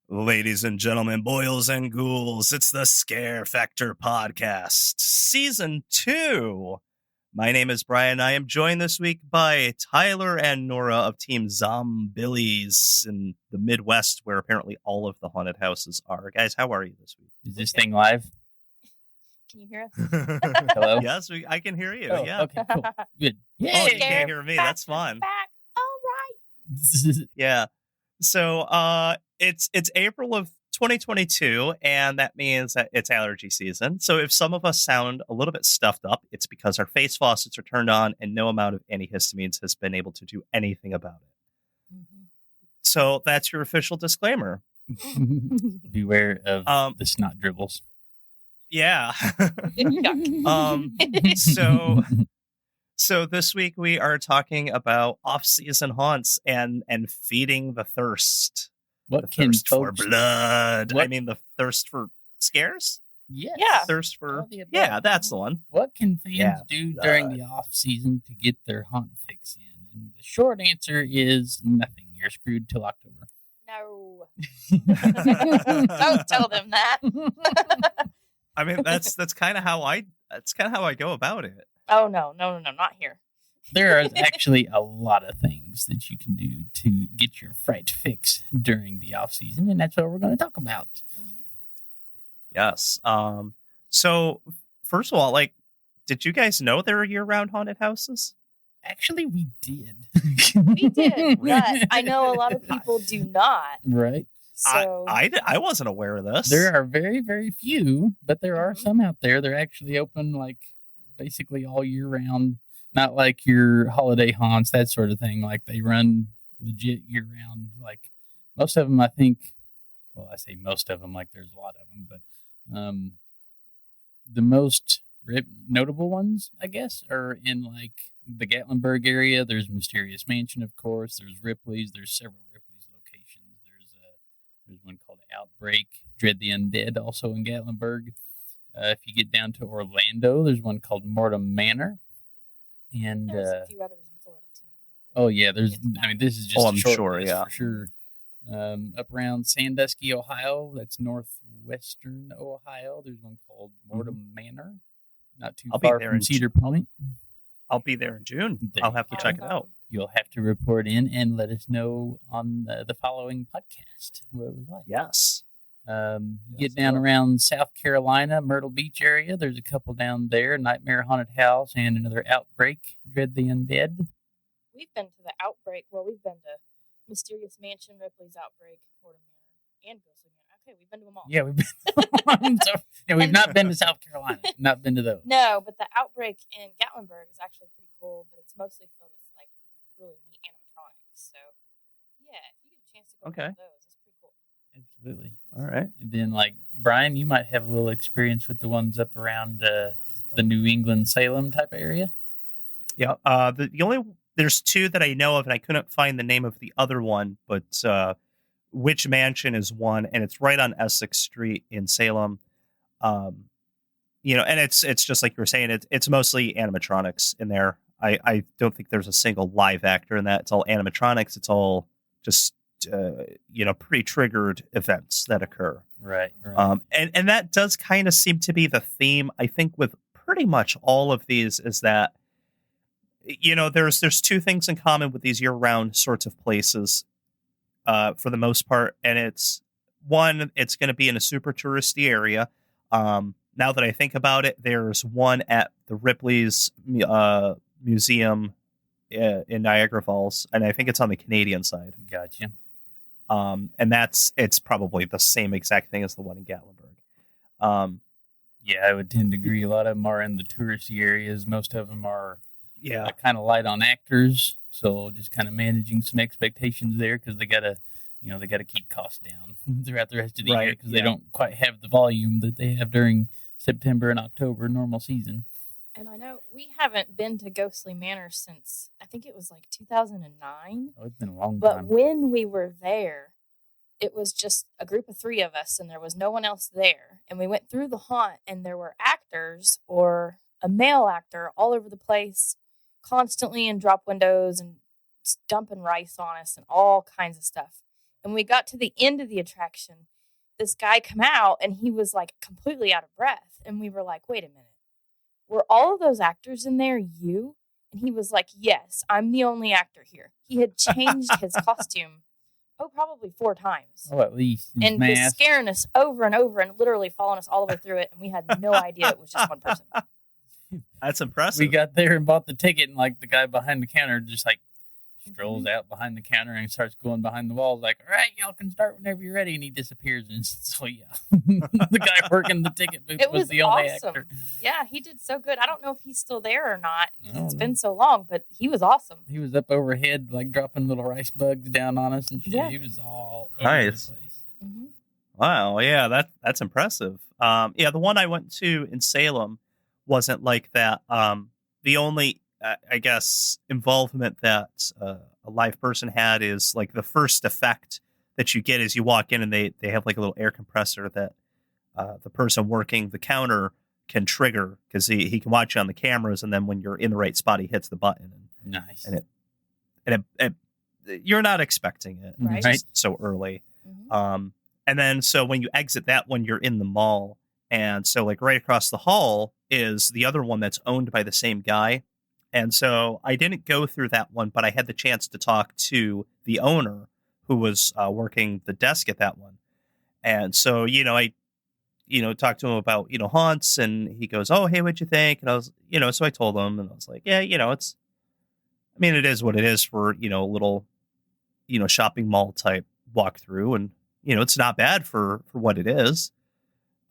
Ladies and gentlemen, boils and ghouls, it's the Scare Factor Podcast, Season 2. My name is Bryan. I am joined this week by Tyler and Nora of Team Zombillies in the Midwest, where apparently all of the haunted houses are. Guys, how are you this week? Is this thing live? Can you hear us? Hello? Yes, I can hear you. Oh, yeah. okay, cool. Good. Oh, Yay! you can't hear me. That's fun. Back. All right. Yeah. So it's April of 2022, and that means that it's allergy season. So if some of us sound a little bit stuffed up, it's because our face faucets are turned on and no amount of antihistamines has been able to do anything about it. Mm-hmm. So that's your official disclaimer. Beware of the snot dribbles. Yeah. So this week we are talking about off-season haunts and feeding the thirst. What The can thirst for folks... blood. What- I mean, the thirst for scares? Yes. Yeah. Thirst for... All the above. Yeah, that's the one. What can fans Yeah, do during the off season to get their haunt fix in? And the short answer is nothing. You're screwed till October. No. Don't tell them that. I mean, that's kind of how I go about it. Oh, no, not here. There are actually a lot of things that you can do to get your fright fix during the off season, and that's what we're going to talk about. Yes. So first of all, like, did you guys know there are year-round haunted houses? Actually, we did. We did, but I know a lot of people do not. Right. So I wasn't aware of this. There are very, very few, but there are Mhm. some out there. They're actually open like basically all year round. Not like your holiday haunts, that sort of thing. Like they run legit year round. Like most of them, I think. Well, I say most of them, like there's a lot of them, but the most notable ones, I guess, are in like the Gatlinburg area. There's Mysterious Mansion, of course. There's Ripley's. There's several Ripley's locations. There's one called Outbreak, Dread the Undead, also in Gatlinburg. If you get down to Orlando, there's one called Mortem Manor. And there's a few others in Florida too. oh yeah, there's. I mean, this is just Oh, a I'm short sure, list yeah. for sure. Up around Sandusky, Ohio, that's northwestern Ohio. There's one called Mortem Manor, not too I'll be far there from in Cedar Point. I'll be there in June. There I'll you have to go. check it out. You'll have to report in and let us know on the following podcast what it was like. Yes. You Yes, get down well. around South Carolina, Myrtle Beach area. There's a couple down there, Nightmare Haunted House and another Outbreak, Dread the Undead. We've been to the Outbreak. Well, we've been to Mysterious Mansion, Ripley's Outbreak, Mortem Manor, and Ghostly Manor. Okay, we've been to them all. Yeah, we've been. We've not been to South Carolina. Not been to those. No, but the Outbreak in Gatlinburg is actually pretty cool, but it's mostly filled with like really neat animatronics. So yeah, if you get a chance to go to one of those, it's pretty cool. Absolutely. All right. And then, like Bryan, you might have a little experience with the ones up around the New England, Salem type area. Yeah. The only there's two that I know of, and I couldn't find the name of the other one, but Witch Mansion is one, and it's right on Essex Street in Salem. And it's just like you were saying, it's mostly animatronics in there. I don't think there's a single live actor in that. It's all animatronics. It's all just pre-triggered events that occur. Right. Right. And that does kind of seem to be the theme, I think, with pretty much all of these, is that there's two things in common with these year-round sorts of places, for the most part, and it's one, it's going to be in a super touristy area. Now that I think about it, there's one at the Ripley's museum in Niagara Falls, and I think it's on the Canadian side. Gotcha. And it's probably the same exact thing as the one in Gatlinburg. Yeah, I would tend to agree. A lot of them are in the touristy areas. Most of them are Yeah. kind of light on actors, so just kind of managing some expectations there because they gotta keep costs down throughout the rest of the year because they don't quite have the volume that they have during September and October normal season. And I know we haven't been to Ghostly Manor since I think it was like 2009. Oh, it's been a long But time. when we were there, it was just a group of 3 of us and there was no one else there. And we went through the haunt and there were actors or a male actor all over the place constantly in drop windows and dumping rice on us and all kinds of stuff. And we got to the end of the attraction. This guy come out and he was like completely out of breath. And we were like, wait a minute. Were all of those actors in there you? And he was like, yes, I'm the only actor here. He had changed his costume, probably 4 times. Oh, at least. And was scaring us over and over and literally following us all the way through it. And we had no idea it was just one person. That's impressive. We got there and bought the ticket, and like the guy behind the counter just like strolls out behind the counter and starts going behind the walls like, all right, y'all can start whenever you're ready. And he disappears. And so, yeah, the guy working the ticket booth was the only actor. Yeah, he did so good. I don't know if he's still there or not. It's been so long, but he was awesome. He was up overhead, like dropping little rice bugs down on us and shit. Yeah. He was all over the place. Mm-hmm. Wow, yeah, that's impressive. Yeah, the one I went to in Salem wasn't like that. The only I guess involvement that a live person had is like the first effect that you get is you walk in and they have like a little air compressor that the person working the counter can trigger because he can watch you on the cameras, and then when you're in the right spot he hits the button. Nice. And it you're not expecting it right? So early. Mm-hmm. And then so when you exit that one, you're in the mall, and so like right across the hall is the other one that's owned by the same guy. And so I didn't go through that one, but I had the chance to talk to the owner who was working the desk at that one. And so, I talked to him about, haunts, and he goes, oh, hey, what'd you think? And I was, so I told him, and I was like, yeah, it is what it is for, a little, shopping mall type walkthrough. And, it's not bad for what it is.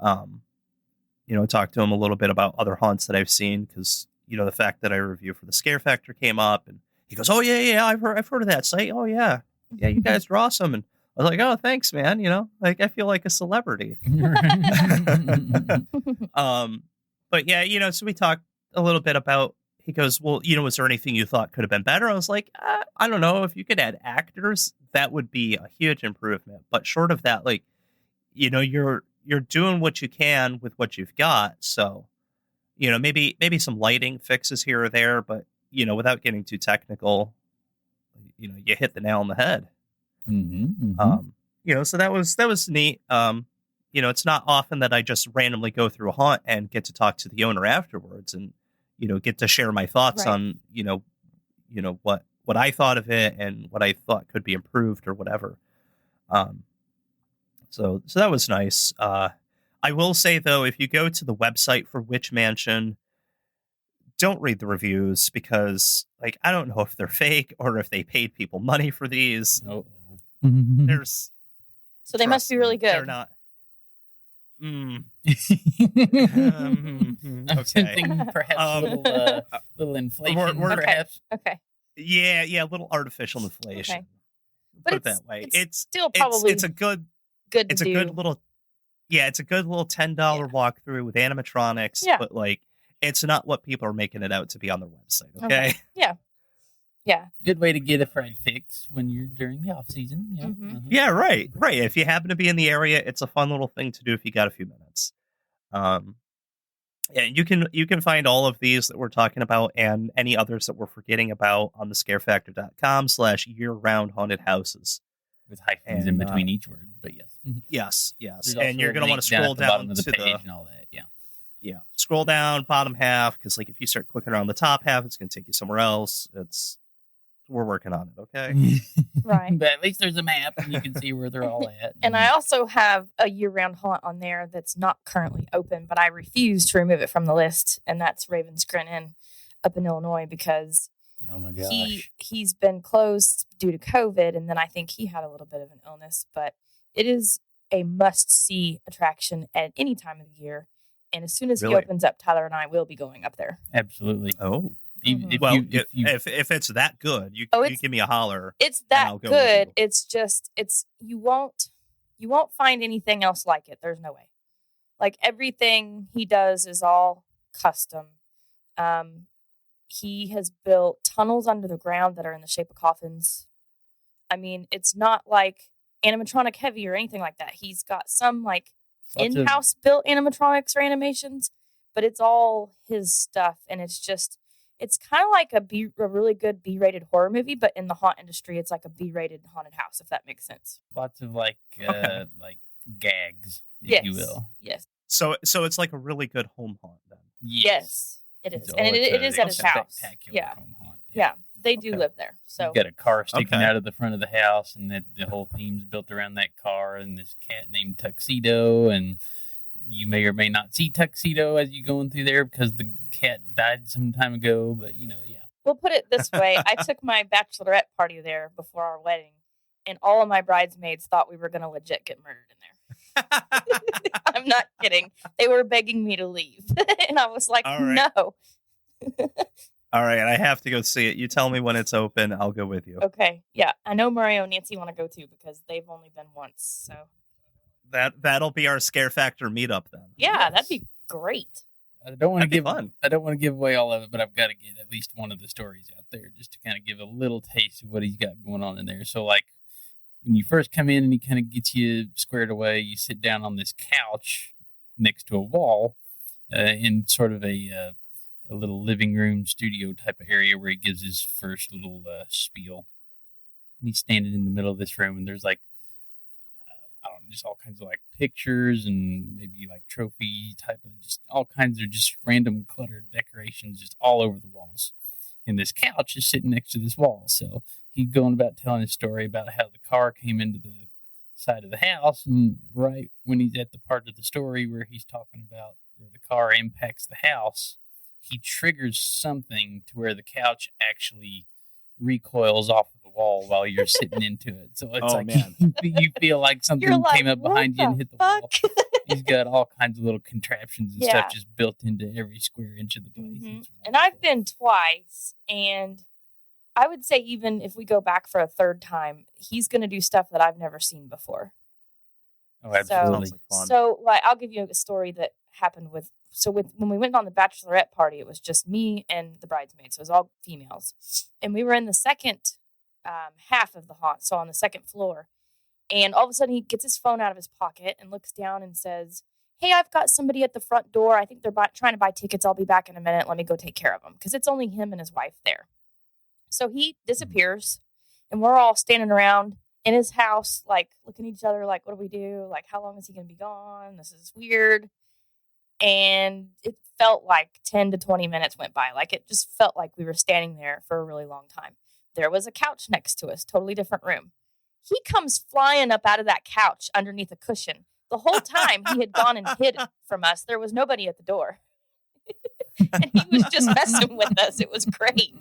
Talked to him a little bit about other haunts that I've seen because, the fact that I review for the Scare Factor came up, and he goes, "Oh yeah, I've heard of that site. Oh yeah, you guys are awesome." And I was like, "Oh, thanks, man. Like I feel like a celebrity." But yeah, so we talked a little bit about. He goes, "Well, was there anything you thought could have been better?" I was like, "I don't know. If you could add actors, that would be a huge improvement. But short of that, like, you're doing what you can with what you've got. So." Maybe some lighting fixes here or there, but, without getting too technical, you hit the nail on the head. Mm-hmm, mm-hmm. So that was neat. It's not often that I just randomly go through a haunt and get to talk to the owner afterwards and, get to share my thoughts on, what I thought of it and what I thought could be improved or whatever. So that was nice. I will say, though, if you go to the website for Witch Mansion, don't read the reviews because, like, I don't know if they're fake or if they paid people money for these. Oh. So they must be really good. They're not. Okay. Perhaps a little inflation, perhaps. Okay. Yeah, a little artificial inflation. Okay. Put it that way. It's still probably it's a good it's a good little. Yeah, it's a good little $10 walkthrough with animatronics, but like it's not what people are making it out to be on their website. Okay. Yeah. Good way to get a fried fix when you're during the off season. Yeah. Mm-hmm. Mm-hmm. Yeah. Right. If you happen to be in the area, it's a fun little thing to do if you got a few minutes. Yeah, you can find all of these that we're talking about and any others that we're forgetting about on the scarefactor.com/year-round haunted houses. With hyphens in between each word, but yes. Yes. And you're going to want to scroll down to the page and all that. Yeah. Scroll down bottom half because, like, if you start clicking around the top half, it's going to take you somewhere else. We're working on it, okay? Right. But at least there's a map and you can see where they're all at. And I also have a year-round haunt on there that's not currently open, but I refuse to remove it from the list, and that's Raven's Grin Inn up in Illinois because oh my gosh. He's been closed due to COVID, and then I think he had a little bit of an illness, but it is a must-see attraction at any time of the year. And as soon as he opens up, Tyler and I will be going up there. Absolutely. Oh. Mm-hmm. If it's that good, you give me a holler. It's that good. It's just you won't find anything else like it. There's no way. Like everything he does is all custom. He has built tunnels under the ground that are in the shape of coffins. I mean, it's not like animatronic heavy or anything like that. He's got some like in-house built animatronics or animations, but it's all his stuff, and it's just It's kind of like a really good B-rated horror movie, but in the haunt industry, it's like a B-rated haunted house, if that makes sense. Lots of like gags, if Yes. you will. Yes. So it's like a really good home haunt then. Yes, it is. So And it's it is at his house. spectacular Yeah. home haunt. Yeah. They do Okay. live there. So You've got a car sticking Okay. out of the front of the house, and the whole theme's built around that car and this cat named Tuxedo, and you may or may not see Tuxedo as you're going through there because the cat died some time ago, but yeah. we'll put it this way. I took my bachelorette party there before our wedding, and all of my bridesmaids thought we were going to legit get murdered in there. I'm not kidding. They were begging me to leave. And I was like, All right. no. All right, I have to go see it. You tell me when it's open. I'll go with you. Okay. Yeah. I know Mario and Nancy want to go too because they've only been once. So That'll be our Scare Factor meetup then. yeah, that'd be great. I don't want to That'd be give fun. I don't want to give away all of it, but I've got to get at least one of the stories out there just to kind of give a little taste of what he's got going on in there. So like when you first come in and he kind of gets you squared away, you sit down on this couch next to a wall in sort of a little living room studio type of area where he gives his first little spiel. And he's standing in the middle of this room, and there's like I don't know, just all kinds of like pictures and maybe like trophy type of just all kinds of just random cluttered decorations just all over the walls. And this couch is sitting next to this wall. So he's going about telling his story about how the car came into the side of the house. And right when he's at the part of the story where he's talking about where the car impacts the house, he triggers something to where the couch actually recoils off of the wall while you're sitting into it. So it's Oh, like man. you feel like something You're like, came up what behind you and the hit the fuck? wall. He's got all kinds of little contraptions and Yeah. stuff just built into every square inch of the place. Mhm. It's And I've wonderful. been twice, and I would say even if we go back for a third time, he's going to do stuff that I've never seen before. Oh, absolutely. Sounds like fun. So, like, I'll give you a story that happened with when we went on the bachelorette party, it was just me and the bridesmaids. So it was all females, and we were in the second half of the haunt, so on the second floor. And all of a sudden, he gets his phone out of his pocket and looks down and says, "Hey, I've got somebody at the front door. I think they're trying to buy tickets. I'll be back in a minute. Let me go take care of them," because it's only him and his wife there. So he disappears, and we're all standing around in his house, like looking at each other, like, "What do we do? Like, how long is he going to be gone? This is weird." And it felt like 10 to 20 minutes went by. Like, it just felt like we were standing there for a really long time. There was a couch next to us, totally different room. He comes flying up out of that couch underneath a cushion. The whole time he had gone and hid from us. There was nobody at the door. And he was just messing with us. It was great.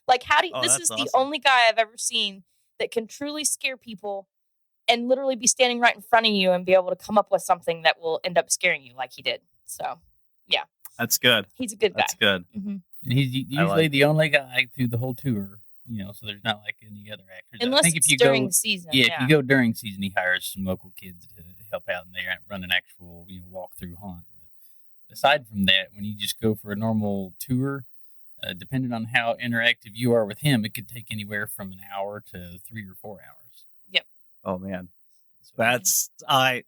Like, this that's is the awesome. only guy I've ever seen that can truly scare people and literally be standing right in front of you and be able to come up with something that will end up scaring you like he did. So, That's good. he's a good guy. That's good. Mhm. And he's usually like the only guy through the whole tour, so there's not like any other actors. I Unless think it's if you during go, the season. if you go during season, he hires some local kids to help out, and they run an actual walk through haunt. But aside from that, when you just go for a normal tour, depending on how interactive you are with him, it could take anywhere from an hour to 3 or 4 hours. Oh man, So, that's I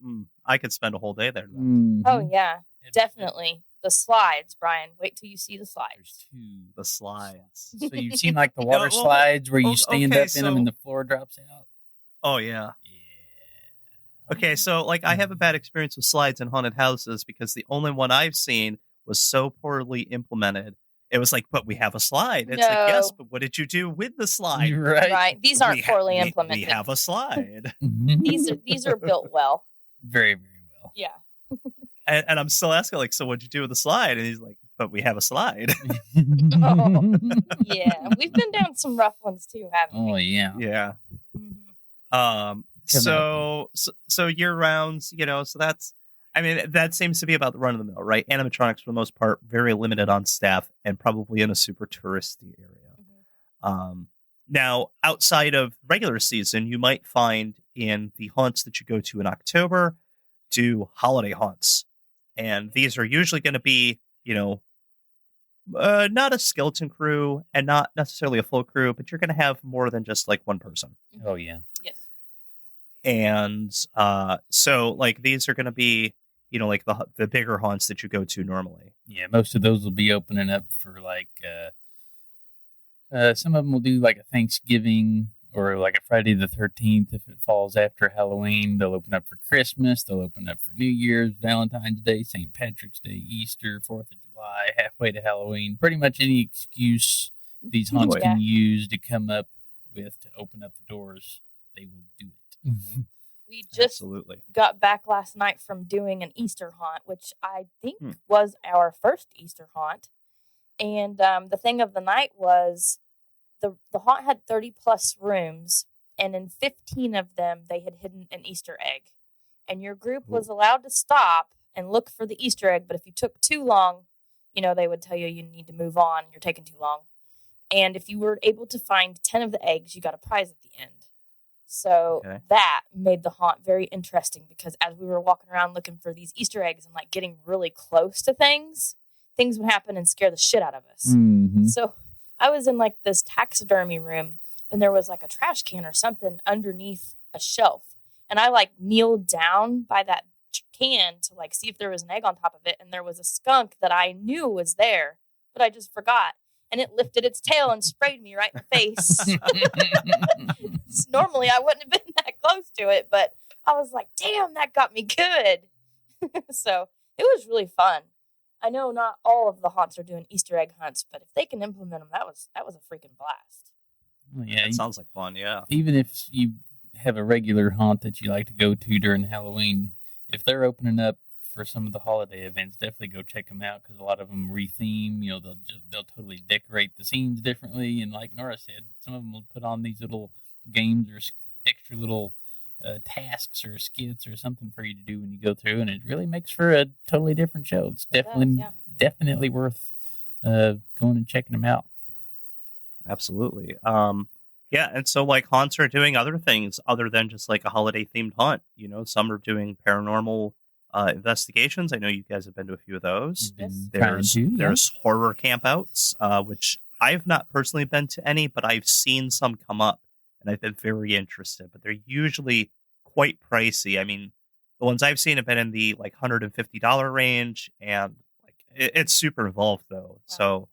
could spend a whole day there. Oh, mhm. yeah, It's- definitely. The slides, Brian. Wait till you see the slides. There's two. The slides. So you've seen like the water well, slides where you okay, stand up in them so- and the floor drops out. Oh yeah. Yeah. Okay, so like I have a bad experience with slides in haunted houses because the only one I've seen was so poorly implemented. It was like, but we have a slide. It's like, yes, No. but what did you do with the slide? Right. Right. These aren't We ha- poorly we- implemented. We have a slide. These are built well. very, very well. Yeah. and I'm still asking, like, so what'd you do with the slide? And he's like, but we have a slide. Yeah. We've been down some rough ones too, haven't we? Oh yeah. Yeah. Mhm. So year rounds, so that's, I mean, that seems to be about the run of the mill, right? Animatronics, for the most part, very limited on staff and probably in a super touristy area. Mhm. Now, outside of regular season, you might find in the haunts that you go to in October, do holiday haunts. And these are usually going to be, not a skeleton crew and not necessarily a full crew, but you're going to have more than just like one person. Oh yeah. Yes. And so like these are going to be, like the bigger haunts that you go to normally. Yeah, most of those will be opening up for like some of them will do like a Thanksgiving or like a Friday the 13th if it falls after Halloween. They'll open up for Christmas. They'll open up for New Year's, Valentine's Day, St. Patrick's Day, Easter, 4th of July, halfway to Halloween. Pretty much any excuse these haunts can use to come up with to open up the doors, they will do it. Mm-hmm. We just got back last night from doing an Easter haunt, which I think was our first Easter haunt. And the thing of the night was the haunt had 30 plus rooms, and in 15 of them, they had hidden an Easter egg. And your group was allowed to stop and look for the Easter egg, but if you took too long, they would tell you need to move on, you're taking too long. And if you were able to find 10 of the eggs, you got a prize at the end. So that made the haunt very interesting, because as we were walking around looking for these Easter eggs and like getting really close to things would happen and scare the shit out of us. Mm-hmm. So I was in like this taxidermy room, and there was like a trash can or something underneath a shelf. And I like kneeled down by that can to like see if there was an egg on top of it. And there was a skunk that I knew was there, but I just forgot. And it lifted its tail and sprayed me right in the face. Normally, I wouldn't have been that close to it, but I was like, damn, that got me good. So it was really fun. I know not all of the haunts are doing Easter egg hunts, but if they can implement them, that was a freaking blast. Well, yeah, that sounds like fun, yeah. Even if you have a regular haunt that you like to go to during Halloween, if they're opening up for some of the holiday events, definitely go check them out, because a lot of them retheme. They'll totally decorate the scenes differently, and like Nora said, some of them will put on these little games or extra little tasks or skits or something for you to do when you go through, and it really makes for a totally different show. It's definitely worth going and checking them out. Absolutely. Yeah, and so like haunts are doing other things other than just like a holiday themed haunt. Some are doing paranormal investigations. I know you guys have been to a few of those. There's horror campouts, which I've not personally been to any, but I've seen some come up, and I've been very interested. But they're usually quite pricey. I mean, the ones I've seen have been in the like $150 range, and like it's super involved though. Wow. So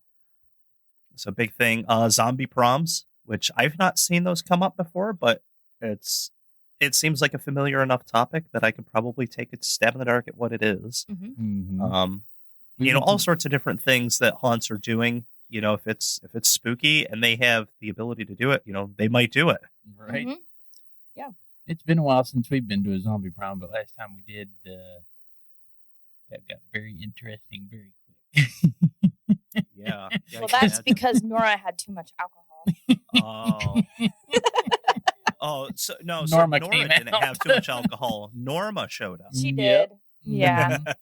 it's a big thing. Zombie proms, which I've not seen those come up before, but it seems like a familiar enough topic that I could probably take a stab in the dark at what it is. Mm-hmm. Mm-hmm. All sorts of different things that haunts are doing. If it's spooky and they have the ability to do it, they might do it. Right. Mm-hmm. Yeah. It's been a while since we've been to a zombie prom, but last time we did, that got very interesting very quick. Yeah. Well, that's because Nora had too much alcohol. Oh, so Nora didn't have too much alcohol. Norma showed up. She did. Yep. Yeah.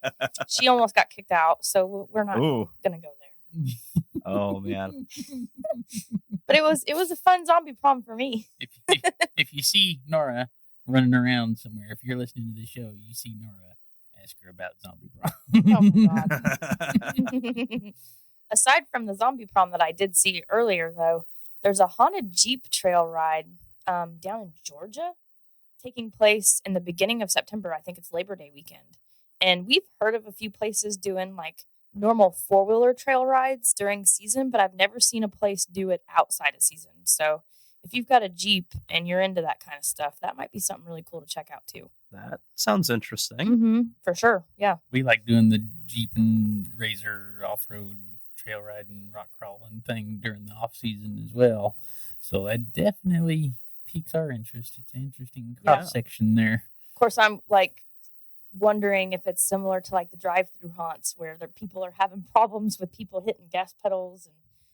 She almost got kicked out, so we're not going to go there. Oh man. But it was a fun zombie prom for me. If you see Nora running around somewhere, if you're listening to the show, you see Nora, ask her about zombie prom. Oh my God. Aside from the zombie prom that I did see earlier, though, there's a haunted Jeep trail ride down in Georgia, taking place in the beginning of September. I think it's Labor Day weekend. And we've heard of a few places doing like normal 4-wheeler trail rides during season, but I've never seen a place do it outside of season. So if you've got a Jeep and you're into that kind of stuff, that might be something really cool to check out too. That sounds interesting. Mm-hmm, for sure. Yeah. We like doing the Jeep and Razor off-road trail riding, rock crawling thing during the off season as well. So that definitely piques our interest. It's an interesting cross section there. Of course, I'm like wondering if it's similar to like the drive-through haunts where people are having problems with people hitting gas pedals,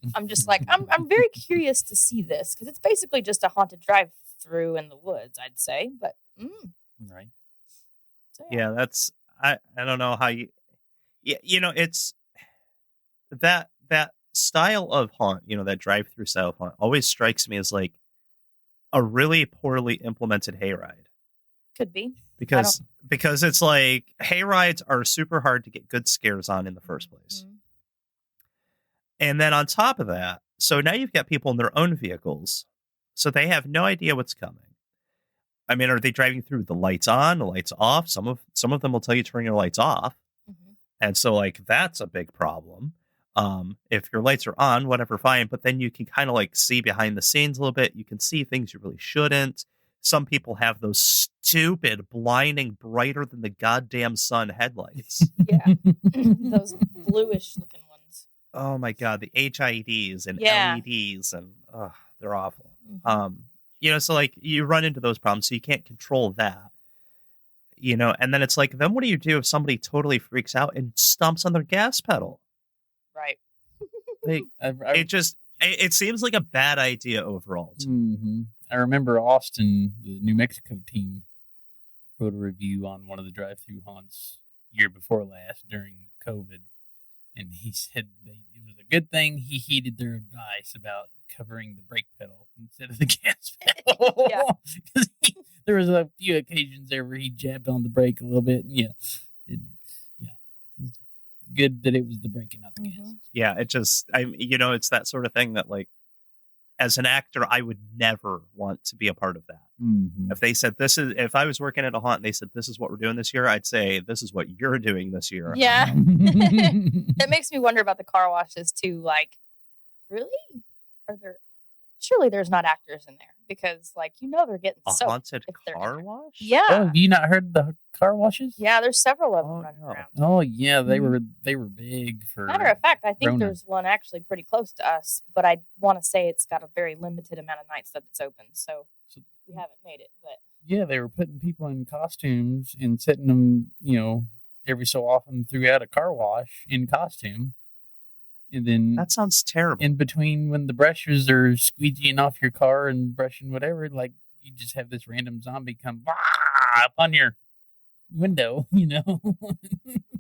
and I'm just like I'm very curious to see this, because it's basically just a haunted drive-through in the woods, I'd say. But right, so, yeah, that's I don't know how you it's that style of haunt, that drive-through style of haunt always strikes me as like a really poorly implemented hayride. Could be. Because it's like hayrides are super hard to get good scares on in the first place. Mm-hmm. And then on top of that, so now you've got people in their own vehicles, so they have no idea what's coming. I mean, are they driving through the lights on, the lights off? Some of them will tell you to turn your lights off. Mm-hmm. And so, like, that's a big problem. If your lights are on, whatever, fine. But then you can kind of like see behind the scenes a little bit. You can see things you really shouldn't. Some people have those stupid, blinding, brighter than the goddamn sun headlights. Yeah. Those bluish looking ones. Oh my God, the HIDs and Yeah. LEDs, and they're awful. Mm-hmm. So like you run into those problems, so you can't control that. And then it's like, then what do you do if somebody totally freaks out and stomps on their gas pedal? Right. Like, it seems like a bad idea overall. Mm-hmm. I remember Austin, the New Mexico team, wrote a review on one of the drive-through haunts year before last during COVID, and he said it was a good thing he heeded their advice about covering the brake pedal instead of the gas pedal. Yeah. Because there was a few occasions there where he jabbed on the brake a little bit, and it's good that it was the brake and not the gas. Yeah, it's that sort of thing that, like, as an actor, I would never want to be a part of that. Mm-hmm. If they said if I was working at a haunt and they said, this is what we're doing this year, I'd say, this is what you're doing this year. Yeah. That makes me wonder about the car washes too. Like, really? Surely there's not actors in there because, like, they're getting A soaked haunted if they're in car there. wash? Yeah. Oh, have you not heard the car washes? Yeah, there's several of them Oh, running no. around. Oh yeah, they were big for. Matter of fact, I think Rona. there's one actually pretty close to us, but I want to say it's got a very limited amount of nights that it's open, so we haven't made it. But Yeah, they were putting people in costumes and setting them, every so often throughout a car wash in costume. And then That sounds terrible. in between when the brushes are squeegeeing off your car and brushing whatever, like you just have this random zombie come up on your window,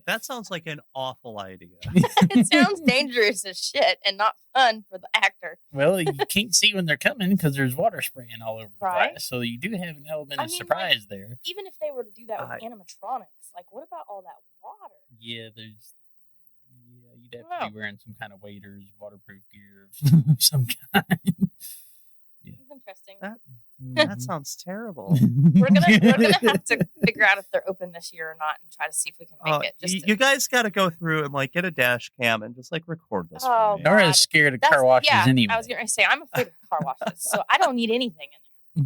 That sounds like an awful idea. it sounds dangerous as shit and not fun for the actor. Well, you can't see when they're coming because there's water spraying all over the Right. place. So you do have an element I of mean, surprise there. Even if they were to do that with animatronics, like, what about all that water? Yeah, you'd have Wow. to be wearing some kind of waders, waterproof gear of some kind. It's interesting. That sounds terrible. We're gonna have to figure out if they're open this year or not, and try to see if we can make it. You guys got to go through and like get a dash cam and just like record this. Oh, for me. Nora God. is scared of car washes anyway. I was going to say I'm afraid of car washes, so I don't need anything in there.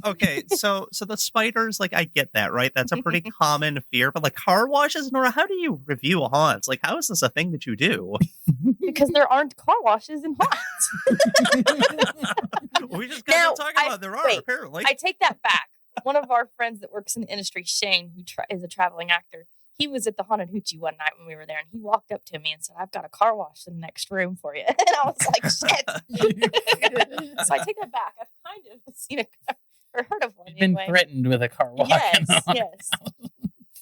Okay, so the spiders, like, I get that, right? That's a pretty common fear, but like car washes, Nora, how do you review haunts? Like, how is this a thing that you do? Because there aren't car washes in haunts. We just got to talk about there are, wait, apparently. I take that back. One of our friends that works in the industry, Shane, who is a traveling actor, he was at the Haunted Hoochie one night when we were there, and he walked up to me and said, "I've got a car wash in the next room for you." And I was like, "Shit!" So I take that back. I've kind of seen or heard of one. You've been threatened with a car wash. Yes.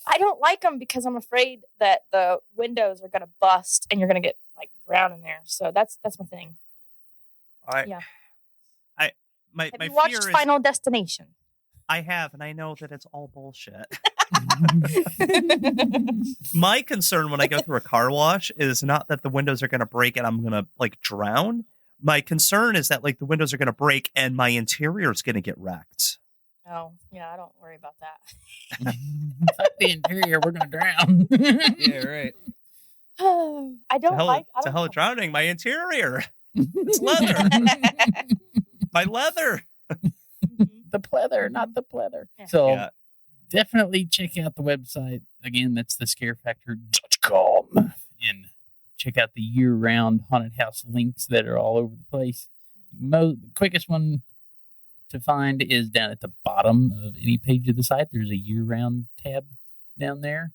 I don't like them because I'm afraid that the windows are going to bust and you're going to get like drowned in there. So that's my thing. My Have you fear watched is, Final Destination? I have, and I know that it's all bullshit. My concern when I go through a car wash is not that the windows are going to break and I'm going to like drown. My concern is that like the windows are going to break and my interior is going to get wrecked. Oh, yeah, I don't worry about that. Fuck the interior, we're going to drown. Yeah, right. I don't like... To hell of drowning, my interior. It's leather. My leather. The pleather, not the pleather. Yeah. So definitely check out the website. Again, that's thescarefactor.com. And check out the year-round haunted house links that are all over the place. The quickest one to find is down at the bottom of any page of the site. There's a year-round tab down there.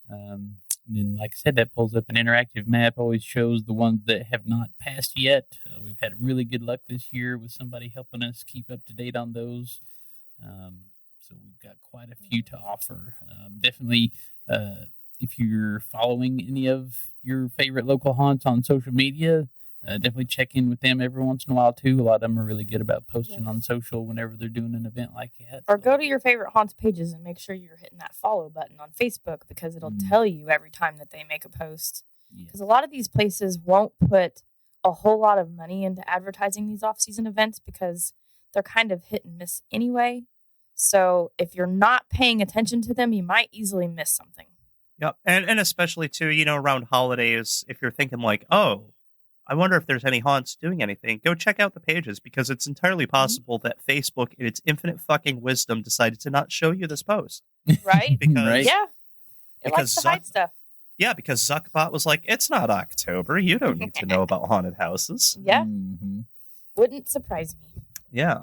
And then, like I said, that pulls up an interactive map, always shows the ones that have not passed yet. We've had really good luck this year with somebody helping us keep up to date on those. So we've got quite a few to offer. Definitely, if you're following any of your favorite local haunts on social media, definitely check in with them every once in a while, too. A lot of them are really good about posting on social whenever they're doing an event like that. Or go to your favorite haunts pages and make sure you're hitting that follow button on Facebook because it'll tell you every time that they make a post. Because a lot of these places won't put a whole lot of money into advertising these off-season events because they're kind of hit and miss anyway. So if you're not paying attention to them, you might easily miss something. Yep. And especially too, around holidays, if you're thinking like, oh, I wonder if there's any haunts doing anything, go check out the pages, because it's entirely possible that Facebook, in its infinite fucking wisdom, decided to not show you this post. Right? Because Right. Yeah. It Because likes to hide stuff. Yeah, because Zuckbot was like, it's not October. You don't need to know about haunted houses. Yeah. Mm-hmm. Wouldn't surprise me. Yeah.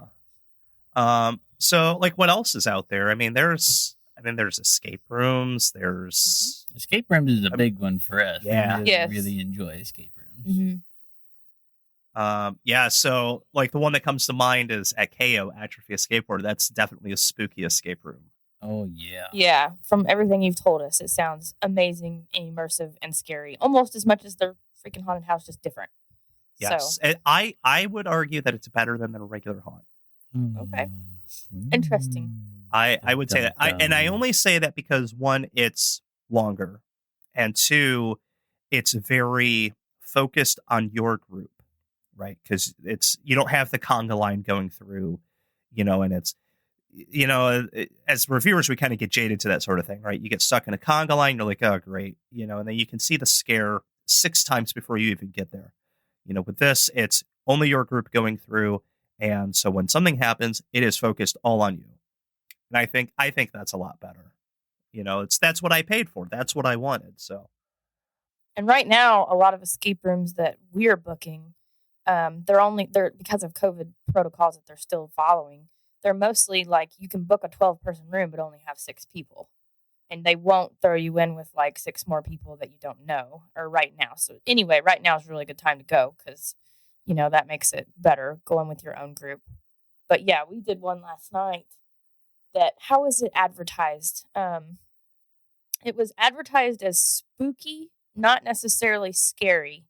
So like what else is out there? I mean, there's escape rooms, there's Escape rooms is a big one for us. Yeah. We Yes. really enjoy escape rooms. Mm-hmm. yeah, so like the one that comes to mind is at KO, Atrophy Escape Board. That's definitely a spooky escape room. Oh yeah. Yeah. From everything you've told us, it sounds amazing and immersive and scary. Almost as much as their freaking haunted house, just different. Yes. So, And I would argue that it's better than a regular haunt. Okay. Interesting. I would say that. I only say that because one, it's longer, and two, it's very focused on your group, right? Because you don't have the conga line going through, and it's as reviewers we kind of get jaded to that sort of thing, right? You get stuck in a conga line, you're like, oh great, and then you can see the scare 6 times before you even get there. With this, it's only your group going through, and so when something happens, it is focused all on you. And I think that's a lot better. That's what I paid for. That's what I wanted. So, and right now, a lot of escape rooms that we're booking, they're because of COVID protocols that they're still following. They're mostly like you can book a 12-person room, but only have 6 people. And they won't throw you in with like 6 more people that you don't know, or right now. So anyway, right now is a really good time to go because, that makes it better going with your own group. But yeah, we did one last night how was it advertised? It was advertised as spooky, not necessarily scary.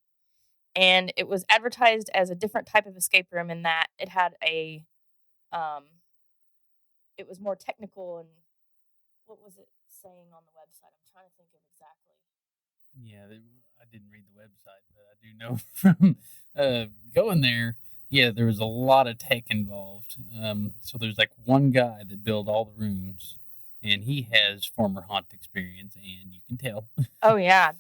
And it was advertised as a different type of escape room in that it had it was more technical. And what was it saying on the website? I'm trying to think of exactly. Yeah, I didn't read the website, but I do know from going there. Yeah, there was a lot of tech involved. So there's like one guy that built all the rooms, and he has former haunt experience, and you can tell. Oh yeah,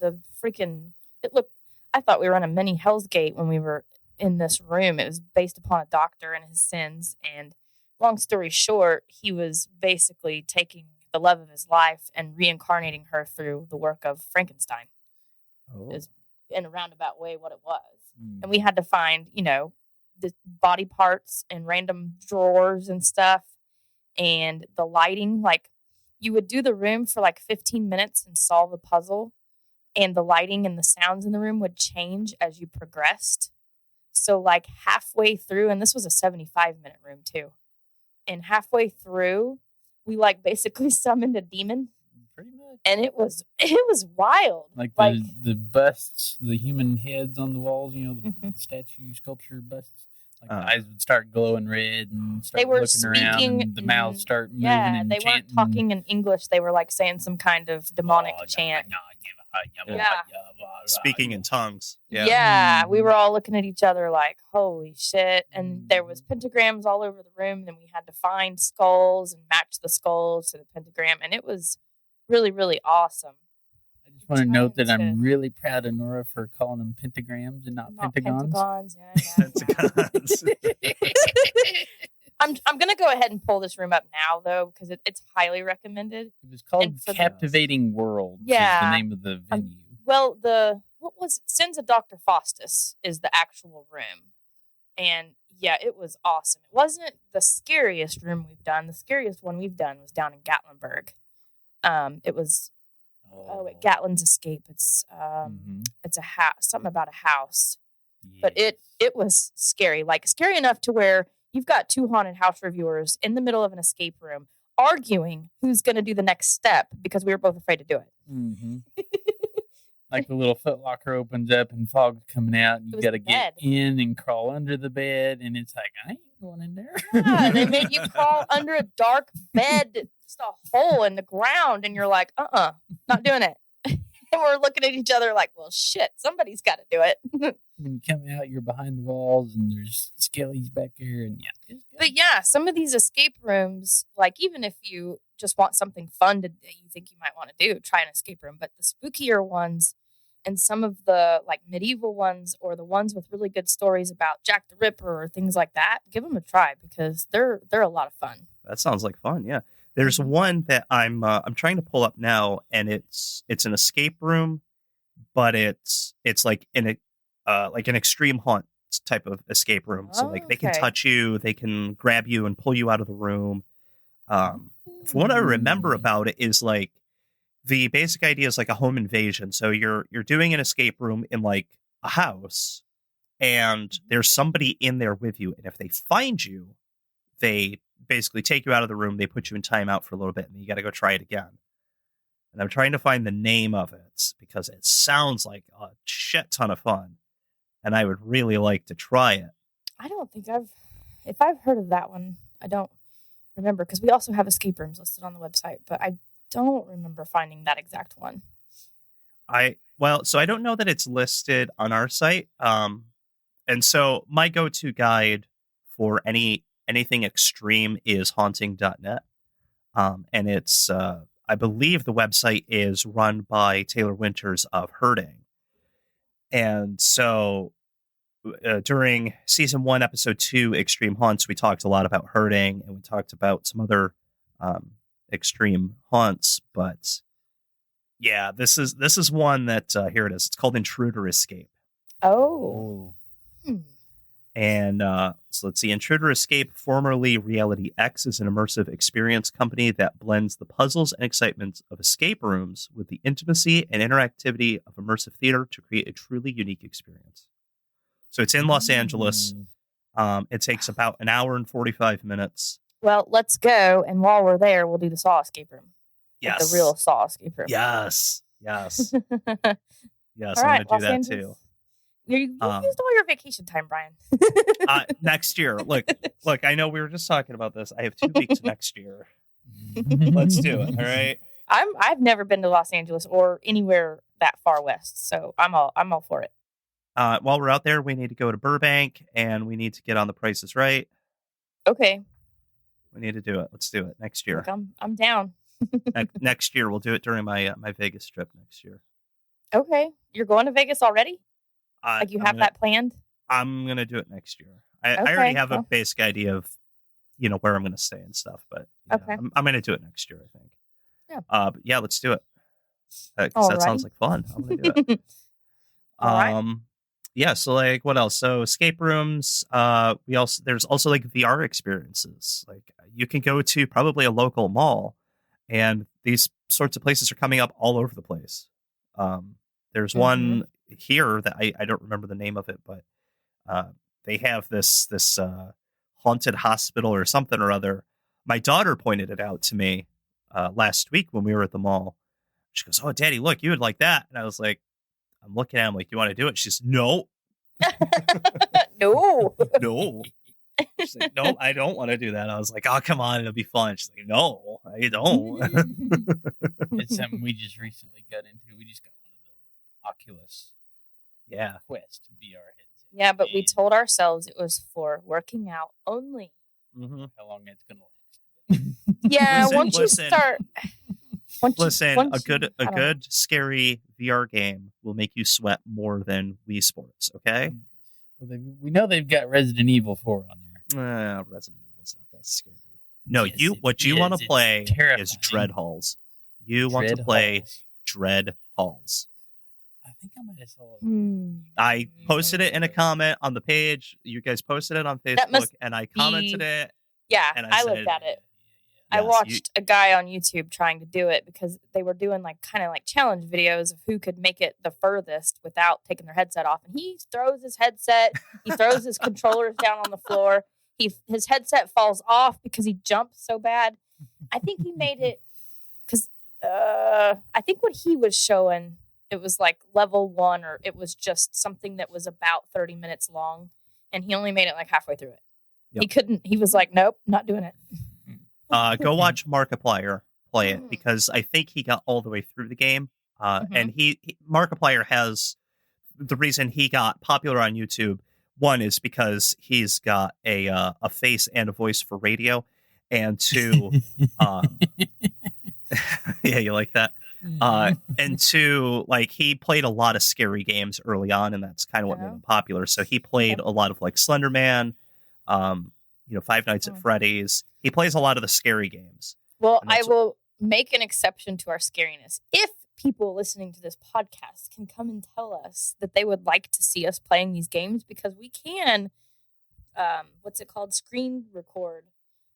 I thought we were on a mini Hell's Gate when we were in this room. It was based upon a doctor and his sins, and long story short, he was basically taking the love of his life and reincarnating her through the work of Frankenstein. oh. Is in a roundabout way what it was. And we had to find, the body parts and random drawers and stuff, and the lighting. Like you would do the room for like 15 minutes and solve a puzzle, and the lighting and the sounds in the room would change as you progressed. So like halfway through, and this was a 75-minute room too, and halfway through we like basically summoned a demon. Pretty much. And it was wild. Like the busts, the human heads on the walls, the statue sculpture busts. Like the eyes would start glowing red and start they were looking around, and the mouths start moving. Yeah, and they weren't talking in English. They were like saying some kind of demonic chant. Yeah. Speaking in tongues. Yeah. Yeah, we were all looking at each other like, holy shit. And there was pentagrams all over the room. And we had to find skulls and match the skulls to the pentagram. And it was really, really awesome. I just want to note that I'm really proud of Nora for calling them pentagrams and not pentagons. Pentagons, yeah. I'm gonna go ahead and pull this room up now though because it's highly recommended. It was called Captivating World. Yeah, is the name of the venue. Well, what was it? Sins of Dr. Faustus is the actual room, and yeah, it was awesome. It wasn't the scariest room we've done. The scariest one we've done was down in Gatlinburg. It was at Gatlin's Escape. It's it's a house, something about a house. Yeah. But it was scary, like scary enough to where you've got 2 haunted house reviewers in the middle of an escape room arguing who's going to do the next step because we were both afraid to do it. Mm-hmm. Like the little footlocker opens up and fog's coming out, and you got to get in and crawl under the bed, and it's like, I ain't going in there. Yeah, they made you crawl under a dark bed, just a hole in the ground, and you're like, not doing it. And we're looking at each other like, well, shit, somebody's got to do it. When you come out, you're behind the walls, and there's skellies back there, and But yeah, some of these escape rooms, like even if you just want something fun that you think you might want to do, try an escape room. But the spookier ones and some of the like medieval ones or the ones with really good stories about Jack the Ripper or things like that, give them a try because they're a lot of fun. That sounds like fun. Yeah. There's one that I'm trying to pull up now, and it's an escape room, but it's like an extreme haunt type of escape room. So like they can touch you, they can grab you and pull you out of the room. From what I remember about it is like the basic idea is like a home invasion. So you're doing an escape room in like a house, and there's somebody in there with you, and if they find you, they basically take you out of the room, they put you in timeout for a little bit, and you got to go try it again. And I'm trying to find the name of it because it sounds like a shit ton of fun, and I would really like to try it. I don't think if I've heard of that one, I don't remember, because we also have escape rooms listed on the website, but I don't remember finding that exact one. So I don't know that it's listed on our site. And so my go-to guide for anything extreme is haunting.net. And it's, I believe the website is run by Taylor Winters of Herding. And so during season 1, episode 2, Extreme Haunts, we talked a lot about herding, and we talked about some other extreme haunts. But yeah, this is one that here it is. It's called Intruder Escape. Oh. And so let's see. Intruder Escape, formerly Reality X, is an immersive experience company that blends the puzzles and excitement of escape rooms with the intimacy and interactivity of immersive theater to create a truly unique experience. So it's in Los Angeles. It takes about an hour and 45 minutes. Well, let's go. And while we're there, we'll do the Saw escape room. Yes. Like the real Saw escape room. Yes. Yes. Yes, all right, I'm going to do that Angeles. too. You used all your vacation time, Bryan. Next year. Look, I know we were just talking about this. I have 2 weeks next year. Let's do it. All right. I've never been to Los Angeles or anywhere that far west, so I'm all for it. While we're out there, we need to go to Burbank, and we need to get on The Price is Right. Okay. We need to do it. Let's do it next year. Look, I'm down. Next year, we'll do it during my Vegas trip next year. Okay. You're going to Vegas already? Like you have that planned? I'm going to do it next year. I Okay, already have cool. a basic idea of, where I'm going to stay and stuff, but Okay. I'm going to do it next year, I think. Yeah. But yeah, let's do it. 'Cause that sounds like fun. I'm going to do it. All right. Yeah, so like what else? So escape rooms, there's also like VR experiences. Like you can go to probably a local mall, and these sorts of places are coming up all over the place. There's one here that I don't remember the name of it, but they have this haunted hospital or something or other. My daughter pointed it out to me last week when we were at the mall. She goes, "Oh, Daddy, look, you would like that." And I was like, I'm looking at him like, "You want to do it?" She's, "No." No. No. She's like, "No, I don't want to do that." I was like, "Oh, come on, it'll be fun." She's like, "No, I don't." It's something we just recently got into. We just got one of the Oculus Quest VR headsets. Yeah, but we told ourselves it was for working out only. Mm-hmm. How long it's going to last. Yeah, Listen, once you start... a good scary VR game will make you sweat more than Wii Sports, okay? Well, we know they've got Resident Evil 4 on there. Resident Evil's not that scary. No, Yes, you want to play is terrifying. Dread Halls. You want to play Dread Halls. I think I might have saw it. I I posted it in a comment on the page. You guys posted it on Facebook, and I commented it. Yeah, And I I looked said, at it. Yes, I watched a guy on YouTube trying to do it because they were doing like kind of like challenge videos of who could make it the furthest without taking their headset off. And he throws his headset, he throws his controllers down on the floor. His headset falls off because he jumped so bad. I think he made it because I think what he was showing, it was like level 1, or it was just something that was about 30 minutes long, and he only made it like halfway through it. Yep. He was like, nope, not doing it. Go watch Markiplier play it, because I think he got all the way through the game. And Markiplier has the reason he got popular on YouTube. One is because he's got a face and a voice for radio, and two, yeah, you like that. And two, like he played a lot of scary games early on, and that's kind of what made him popular. So he played a lot of like Slender Man, Five Nights at Freddy's. He plays a lot of the scary games. Well, I will make an exception to our scariness. If people listening to this podcast can come and tell us that they would like to see us playing these games, because we can, what's it called? Screen record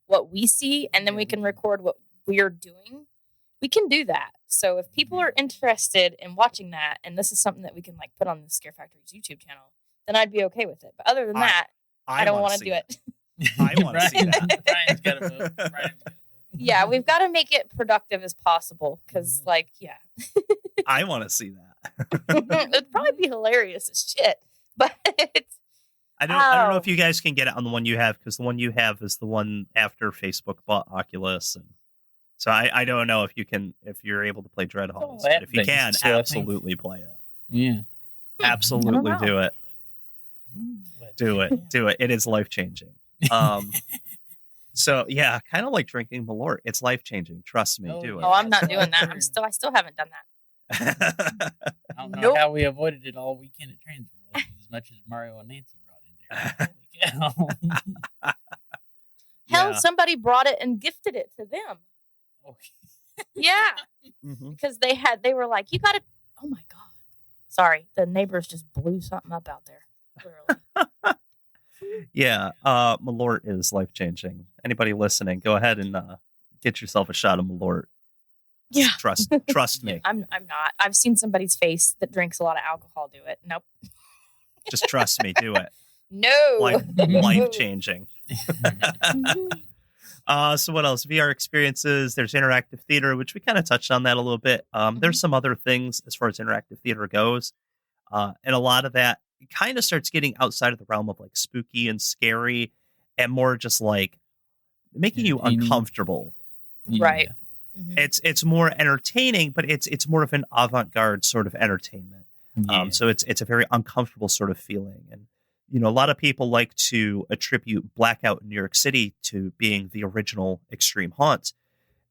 what we see, and then we can record what we're doing. We can do that. So if people are interested in watching that, and this is something that we can like put on the Scare Factory's YouTube channel, then I'd be okay with it. But other than that, I don't want to do it. I want to see that. Brian's got to move. Yeah, we've got to make it productive as possible because, I want to see that. It'd probably be hilarious as shit, but I don't know if you guys can get it on the one you have, because the one you have is the one after Facebook bought Oculus, and so I don't know if you're able to play Dread Halls, but if you can, absolutely play it. Yeah, absolutely do it. Do it. It is life changing. So yeah, kind of like drinking Malort. It's life changing. Trust me. Do it. Oh, I'm not doing that. I still haven't done that. I don't know how we avoided it all weekend at Transworld as much as Mario and Nancy brought in there. Hell, somebody brought it and gifted it to them. Okay. Yeah, because they were like, you got to. Oh my god, sorry, the neighbors just blew something up out there. Literally. Yeah, Malort is life changing. Anybody listening, go ahead and get yourself a shot of Malort. Yeah, trust me. I'm not. I've seen somebody's face that drinks a lot of alcohol do it. Nope. Just trust me. Do it. No. Life changing. So what else? VR experiences. There's interactive theater, which we kind of touched on that a little bit. There's some other things as far as interactive theater goes, and a lot of that kind of starts getting outside of the realm of like spooky and scary, and more just like making you uncomfortable. Right. It's more entertaining, but it's more of an avant-garde sort of entertainment. So it's a very uncomfortable sort of feeling. And a lot of people like to attribute Blackout in New York City to being the original Extreme Haunt,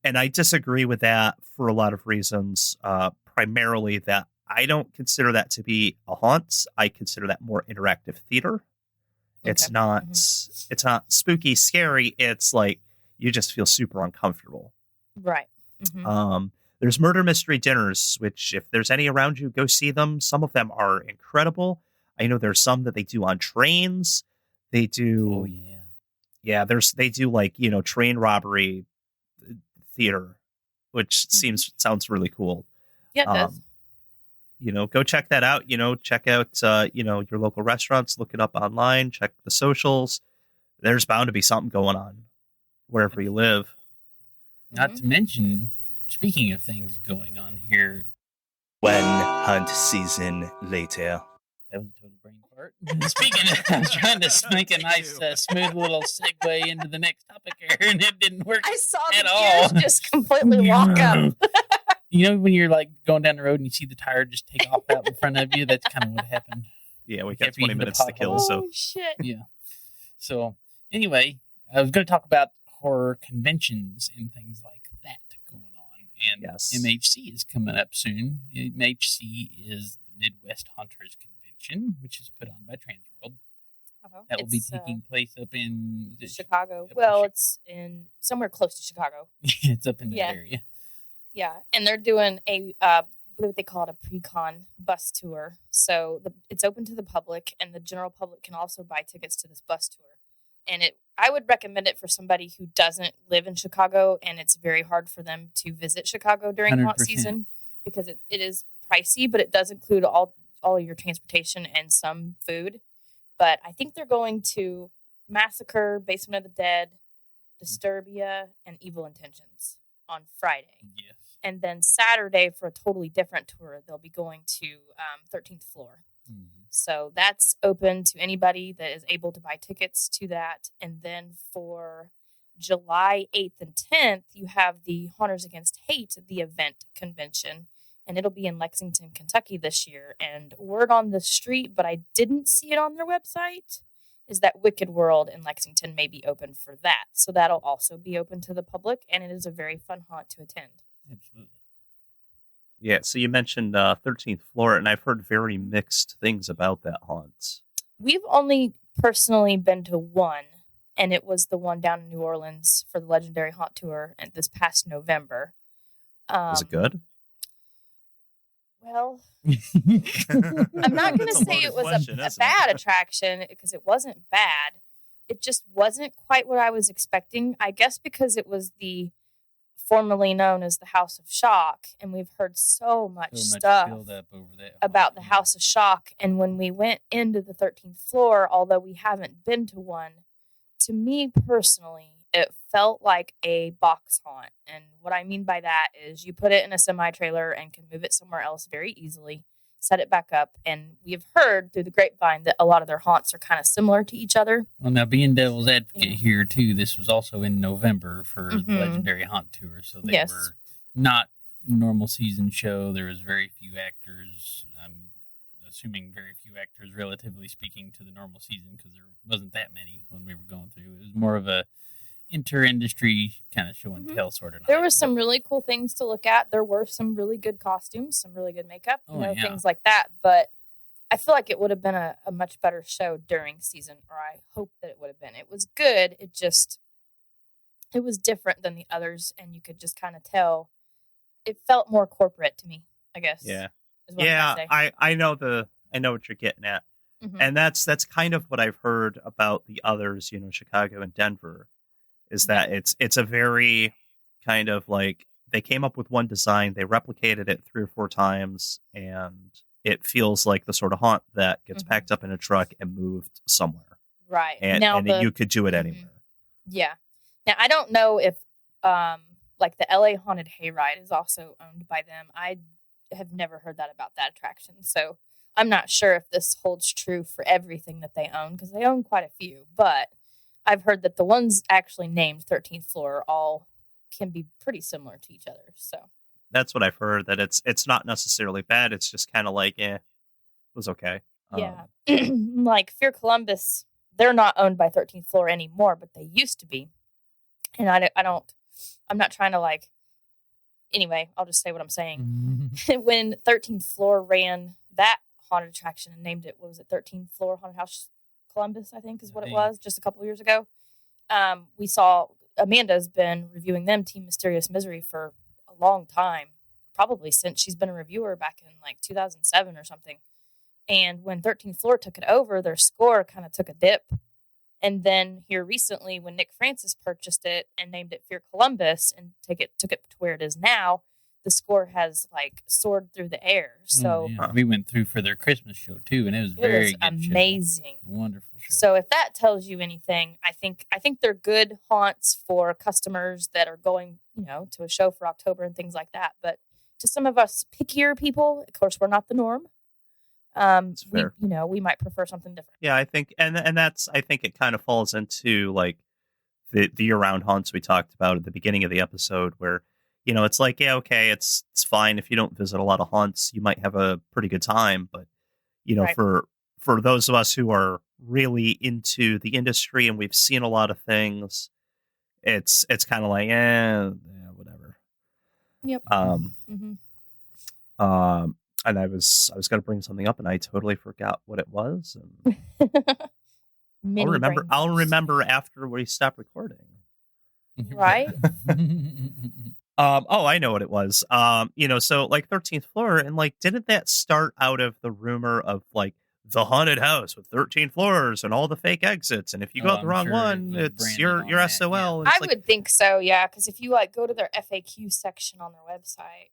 and I disagree with that for a lot of reasons. Primarily that I don't consider that to be a haunt. I consider that more interactive theater. Okay. It's not spooky, scary. It's like you just feel super uncomfortable. Right. There's murder mystery dinners, which if there's any around you, go see them. Some of them are incredible. I know there's some that they do on trains. They do. Oh yeah. Yeah. They do like, train robbery theater, which sounds really cool. Yeah, it does. Go check that out. Check out, your local restaurants, look it up online, check the socials. There's bound to be something going on wherever you live. Not to mention, speaking of things going on here, one hunt season later. That was a total brain fart. Speaking of, I was trying to make a nice, smooth little segue into the next topic here, and it didn't work. I saw at the all. gears just completely lock up. When you're like going down the road and you see the tire just take off out in front of you, that's kind of what happened. Yeah, we got 20 minutes to kill. So shit. Yeah. So anyway, I was going to talk about horror conventions and things like that going on. And MHC is coming up soon. MHC is the Midwest Hunters Convention, which is put on by Transworld. That will be taking place up in Chicago. It's in somewhere close to Chicago. It's up in that area. Yeah, and they're doing what they call it, a pre-con bus tour. So it's open to the public, and the general public can also buy tickets to this bus tour. And I would recommend it for somebody who doesn't live in Chicago, and it's very hard for them to visit Chicago during haunt season because it is pricey, but it does include all of your transportation and some food. But I think they're going to Massacre, Basement of the Dead, Disturbia, and Evil Intentions on Friday. Yes. And then Saturday, for a totally different tour, they'll be going to 13th Floor. So that's open to anybody that is able to buy tickets to that. And then for July 8th and 10th, you have the Haunters Against Hate, the event convention. and it'll be in Lexington, Kentucky this year. And word on the street, but I didn't see it on their website, is that Wicked World in Lexington may be open for that. So that'll also be open to the public, and it is a very fun haunt to attend. Absolutely. Yeah, so you mentioned 13th Floor, and I've heard very mixed things about that haunt. We've only personally been to one, and it was the one down in New Orleans for the Legendary Haunt Tour and this past November. Was it good? Well, I'm not going to That's a say loaded it was question, a isn't bad it? attraction, because it wasn't bad. It just wasn't quite what I was expecting. I guess because it was the formerly known as the House of Shock, and we've heard so much stuff build up over that about the House of Shock. And when we went into the 13th floor, although we haven't been to one, to me personally, it felt like a box haunt. And what I mean by that is you put it in a semi-trailer and can move it somewhere else very easily, set it back up. And we've heard through the grapevine that a lot of their haunts are kind of similar to each other. Well, now being devil's advocate here too, this was also in November for the Legendary Haunt Tour, so they were not normal season show. There was very few actors. I'm assuming very few actors, relatively speaking, to the normal season, because there wasn't that many when we were going through. It was more of a inter-industry kind of show and tell sort of night. There was some really cool things to look at. There were some really good costumes, some really good makeup, things like that. But I feel like it would have been a much better show during season, or I hope that it would have been. It was good. It was different than the others, and you could just kind of tell. It felt more corporate to me, I guess. Yeah. is what I'm Yeah, gonna say. I know what you're getting at. And that's kind of what I've heard about the others, Chicago and Denver, is that it's a very kind of like they came up with one design, they replicated it 3 or 4 times, and it feels like the sort of haunt that gets packed up in a truck and moved somewhere. Right. And you could do it anywhere. Yeah. Now, I don't know if like the LA Haunted Hayride is also owned by them. I have never heard that about that attraction. So I'm not sure if this holds true for everything that they own, because they own quite a few. But I've heard that the ones actually named 13th Floor all can be pretty similar to each other. So that's what I've heard, that it's not necessarily bad. It's just kind of like, it was okay. Yeah. Like Fear Columbus, they're not owned by 13th Floor anymore, but they used to be. And I'm not trying to anyway, I'll just say what I'm saying. When 13th Floor ran that haunted attraction and named it, what was it, 13th Floor Haunted House Columbus, I think is what it was, just a couple of years ago. We saw Amanda's been reviewing them, Team Mysterious Misery, for a long time, probably since she's been a reviewer back in 2007 or something. And when 13th Floor took it over, their score kind of took a dip. And then here recently, when Nick Francis purchased it and named it Fear Columbus and took it to where it is now, the score has soared through the air. So we went through for their Christmas show too, and it was very good amazing, show. Wonderful show. So if that tells you anything, I think they're good haunts for customers that are going, to a show for October and things like that. But to some of us pickier people, of course, we're not the norm. We might prefer something different. Yeah, I think, and that's, I think it kind of falls into the year-round haunts we talked about at the beginning of the episode, where it's like, yeah, okay, it's fine if you don't visit a lot of haunts, you might have a pretty good time, but right. for those of us who are really into the industry and we've seen a lot of things, it's kind of like, whatever. Yep. And I was going to bring something up, and I totally forgot what it was. And I'll remember after we stop recording. Right. I know what it was. So 13th Floor, and didn't that start out of the rumor of the haunted house with 13 floors and all the fake exits, and if you go out the wrong one, it's your SOL. I would think so, yeah, because if you go to their FAQ section on their website.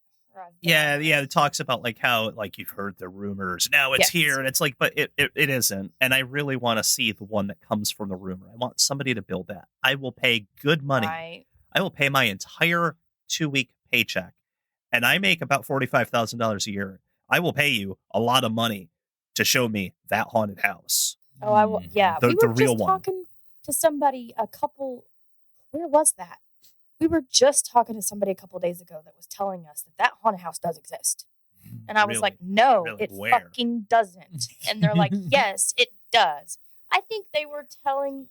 Yeah, it talks about how you've heard the rumors, now it's here, and it's but it isn't. And I really want to see the one that comes from the rumor. I want somebody to build that. I will pay good money. Right. I will pay my entire 2-week paycheck, and I make about $45,000 a year. I will pay you a lot of money to show me that haunted house. Oh, I will. Yeah, the real one. Talking to somebody where was that? We were just talking to somebody a couple of days ago that was telling us that haunted house does exist. And I was Really? like, no, Really? it Where? fucking doesn't. And they're like, yes, it does. I think they were telling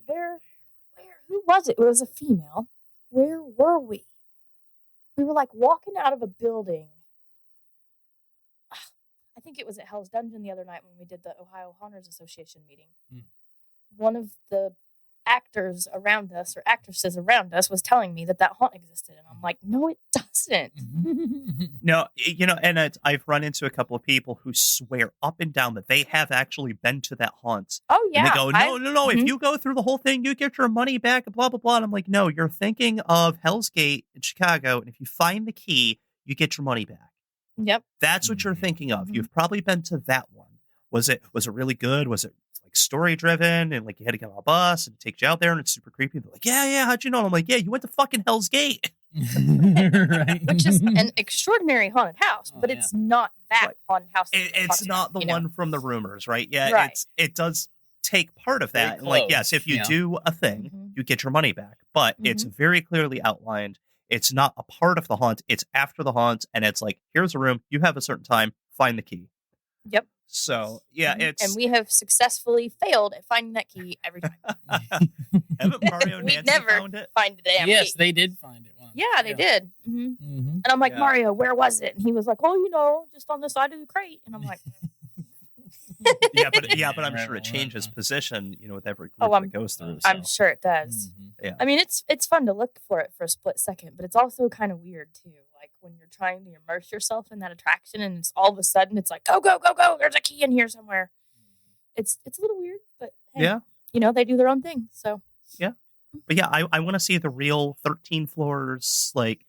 who was it? It was a female. Where were we? We were like walking out of a building. I think it was at Hell's Dungeon the other night when we did the Ohio Haunters Association meeting. One of the actors around us or actresses around us was telling me that haunt existed. And I'm like, no, it doesn't. No, and I've run into a couple of people who swear up and down that they have actually been to that haunt. Oh, yeah. And they go, no, if you go through the whole thing, you get your money back, blah, blah, blah. And I'm like, no, you're thinking of Hell's Gate in Chicago. And if you find the key, you get your money back. Yep. That's what you're thinking of. You've probably been to that one. Was it really good? Was it like story driven and like you had to get on a bus and it takes you out there and it's super creepy? They're like, yeah, how'd you know? And I'm like, yeah, you went to fucking Hell's Gate. Right. Which is an extraordinary haunted house, but it's not that haunted house. It's not the one from the rumors, right? Yeah, right. It does take part of that. And like, yes, if you do a thing, you get your money back. But it's very clearly outlined. It's not a part of the haunt. It's after the haunt. And it's like, here's a room. You have a certain time. Find the key. Yep. So, yeah, it's... And we have successfully failed at finding that key every time. Haven't Mario and we Nancy never found it? find the damn key. Yes, they did find it once. Yeah, they did. And I'm like, Mario, where was it? And he was like, oh, just on the side of the crate. And I'm like... but I'm sure it changes position, with every group that goes through. So. I'm sure it does. Yeah. I mean, it's fun to look for it for a split second, but it's also kind of weird too. Like when you're trying to immerse yourself in that attraction, and it's all of a sudden it's like, go, go, go, go! There's a key in here somewhere. It's a little weird, but hey, they do their own thing. So yeah, but yeah, I want to see the real 13 floors, like.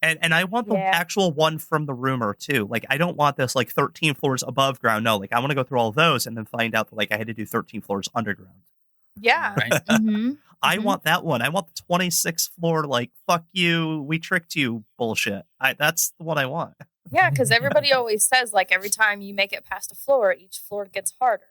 And I want the actual one from the rumor, too. Like, I don't want this, 13 floors above ground. No, I want to go through all of those and then find out that, I had to do 13 floors underground. Yeah. Right. I want that one. I want the 26th floor, fuck you, we tricked you bullshit. That's the one I want. Yeah, because everybody always says, every time you make it past a floor, each floor gets harder.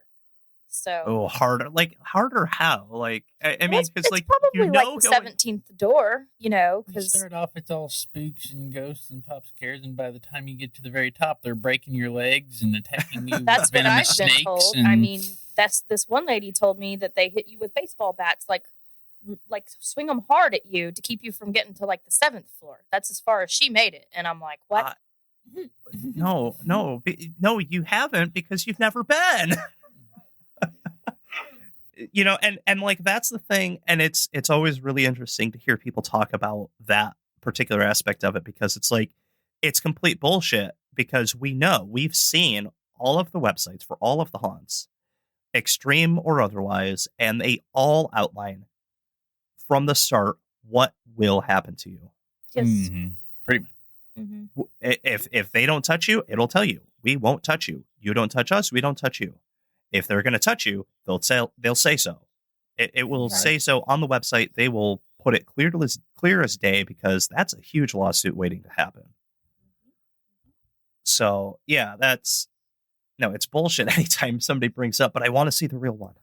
So harder. Harder how? I mean, because it's probably the 17th door, because start off it's all spooks and ghosts and pop scares, and by the time you get to the very top, they're breaking your legs and attacking you. That's with what I've venomous been snakes. told. And... I mean, this one lady told me that they hit you with baseball bats, like swing them hard at you to keep you from getting to the 7th floor. That's as far as she made it, and I'm like, what? No, you haven't because you've never been. And that's the thing. And it's always really interesting to hear people talk about that particular aspect of it, because it's complete bullshit, because we've seen all of the websites for all of the haunts, extreme or otherwise, and they all outline from the start what will happen to you. Yes. Pretty much. If they don't touch you, it'll tell you, we won't touch you. You don't touch us, we don't touch you. If they're going to touch you, they'll say so. It will say so on the website. They will put it clear as day, because that's a huge lawsuit waiting to happen. So yeah, it's bullshit anytime somebody brings up, but I want to see the real one.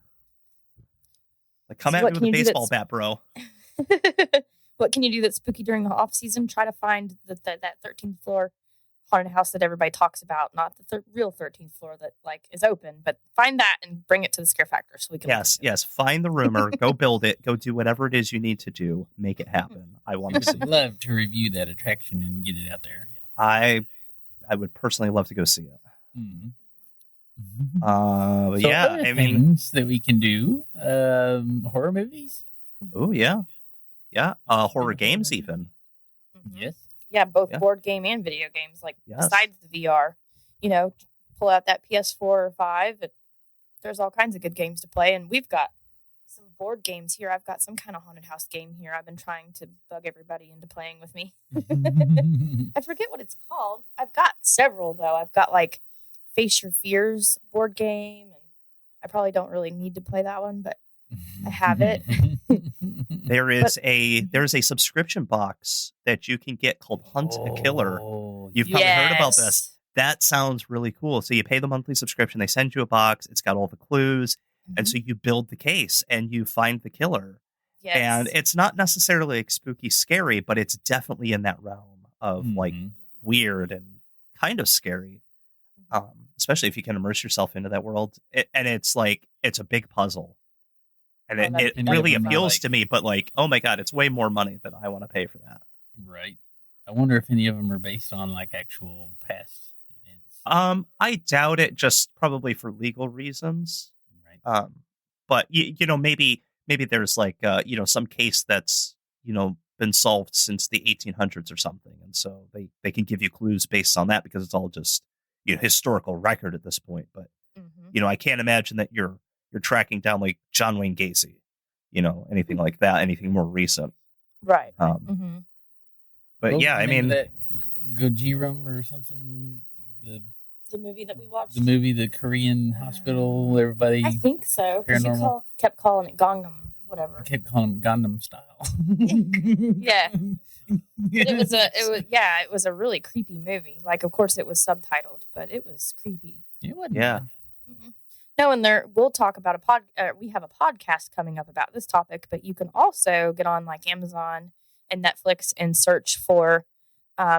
Come at me with a baseball bat, bro. What can you do that's spooky during the off season? Try to find that 13th floor haunted house that everybody talks about, not the real 13th floor that is open, but find that and bring it to the Scare Factor so we can. Yes. Find the rumor, go build it, go do whatever it is you need to do, make it happen. I want to see. I'd love to review that attraction and get it out there. Yeah. I would personally love to go see it. So other things that we can do, horror movies. Oh yeah. Horror games even. Yes. Yeah, both board game and video games. Besides the VR, pull out that PS4 or 5. There's all kinds of good games to play, and we've got some board games here. I've got some kind of haunted house game here. I've been trying to bug everybody into playing with me. I forget what it's called. I've got several though. I've got Face Your Fears board game, and I probably don't really need to play that one, but I have it. There's a subscription box that you can get called Hunt a Killer. You've probably heard about this. That sounds really cool. So you pay the monthly subscription. They send you a box. It's got all the clues. And so you build the case and you find the killer. Yes. And it's not necessarily spooky scary, but it's definitely in that realm of weird and kind of scary. especially if you can immerse yourself into that world. And it's like, it's a big puzzle. And it really appeals to me, but like, oh my God, it's way more money than I want to pay for that. Right. I wonder if any of them are based on like actual past events. I doubt it, just probably for legal reasons. Right. But you know, maybe there's like you know, some case that's, you know, been solved since the 1800s or something, and so they can give you clues based on that, because it's all just, you know, historical record at this point. But you know, I can't imagine that you're tracking down like John Wayne Gacy, you know, anything like that, anything more recent. Right. But What yeah, was I the name mean, of that Gojiram or something. The movie that we watched. The movie, the Korean hospital. Everybody. I think so. Because you kept calling it Gangnam, whatever. I kept calling it Gangnam Style. Yeah. It was a really creepy movie. Like, of course, it was subtitled, but it was creepy. It wasn't. Yeah. No, and we'll talk about we have a podcast coming up about this topic, but you can also get on like Amazon and Netflix and search for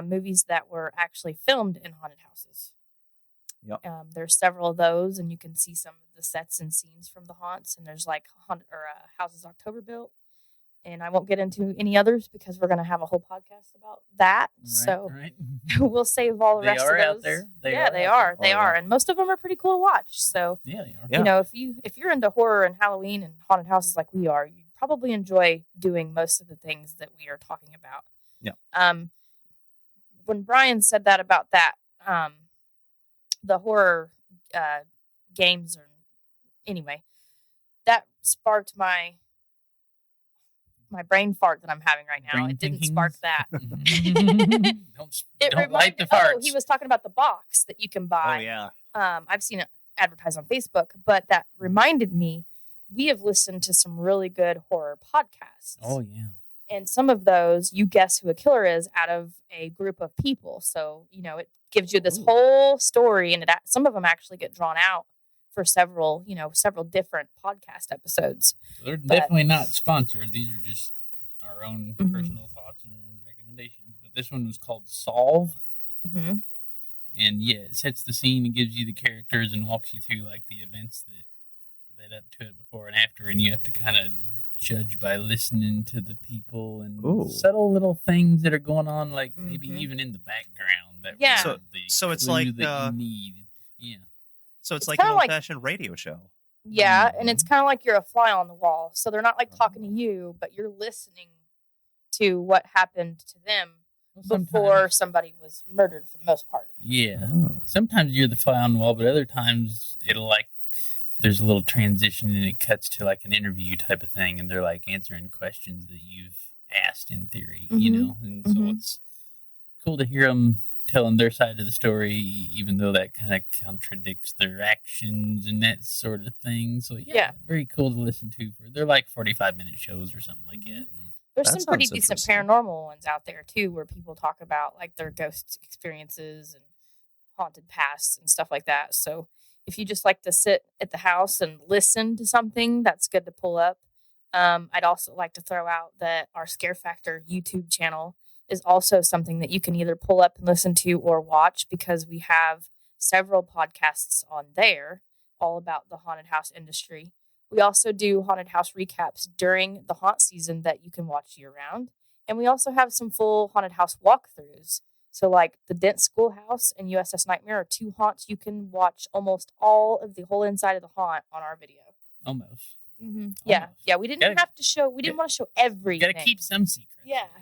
movies that were actually filmed in haunted houses. Yep. There's several of those, and you can see some of the sets and scenes from the haunts. And there's like Houses October Built, and I won't get into any others because we're going to have a whole podcast about that. Right. We'll save all the rest of those. They are out there. They are, and most of them are pretty cool to watch. So yeah, they are. You know, if you're into horror and Halloween and haunted houses like we are, you probably enjoy doing most of the things that we are talking about. Yeah. When Bryan said that about that, the horror games, or anyway, that sparked my brain fart that I'm having right now. It didn't spark that. Don't light the farts. Oh, he was talking about the box that you can buy. Oh yeah. I've seen it advertised on Facebook, but that reminded me, we have listened to some really good horror podcasts. Oh yeah. And some of those, you guess who a killer is out of a group of people. So, you know, it gives you this whole story, and some of them actually get drawn out for several different podcast episodes. They're definitely not sponsored. These are just our own personal thoughts and recommendations. But this one was called Solve. Mm-hmm. And yeah, it sets the scene and gives you the characters and walks you through like the events that led up to it, before and after. And you have to kind of judge by listening to the people and subtle little things that are going on, like maybe even in the background. So it's like that you need. Yeah. So it's like an old-fashioned radio show. Yeah, and it's kind of like you're a fly on the wall. So they're not like talking to you, but you're listening to what happened to them before somebody was murdered, for the most part. Yeah. Sometimes you're the fly on the wall, but other times it'll like, there's a little transition and it cuts to like an interview type of thing, and they're like answering questions that you've asked in theory, you know? And so it's cool to hear them telling their side of the story, even though that kind of contradicts their actions and that sort of thing. So yeah, very cool to listen to. They're like 45-minute shows or something like that. And there's some pretty decent paranormal ones out there too, where people talk about like their ghost experiences and haunted pasts and stuff like that. So if you just like to sit at the house and listen to something, that's good to pull up. I'd also like to throw out that our Scare Factor YouTube channel is also something that you can either pull up and listen to or watch, because we have several podcasts on there all about the haunted house industry. We also do haunted house recaps during the haunt season that you can watch year round. And we also have some full haunted house walkthroughs. So like the Dent Schoolhouse and USS Nightmare are two haunts you can watch almost all of the whole inside of the haunt on our video. Almost. Yeah. We didn't want to show everything. You gotta keep some secrets.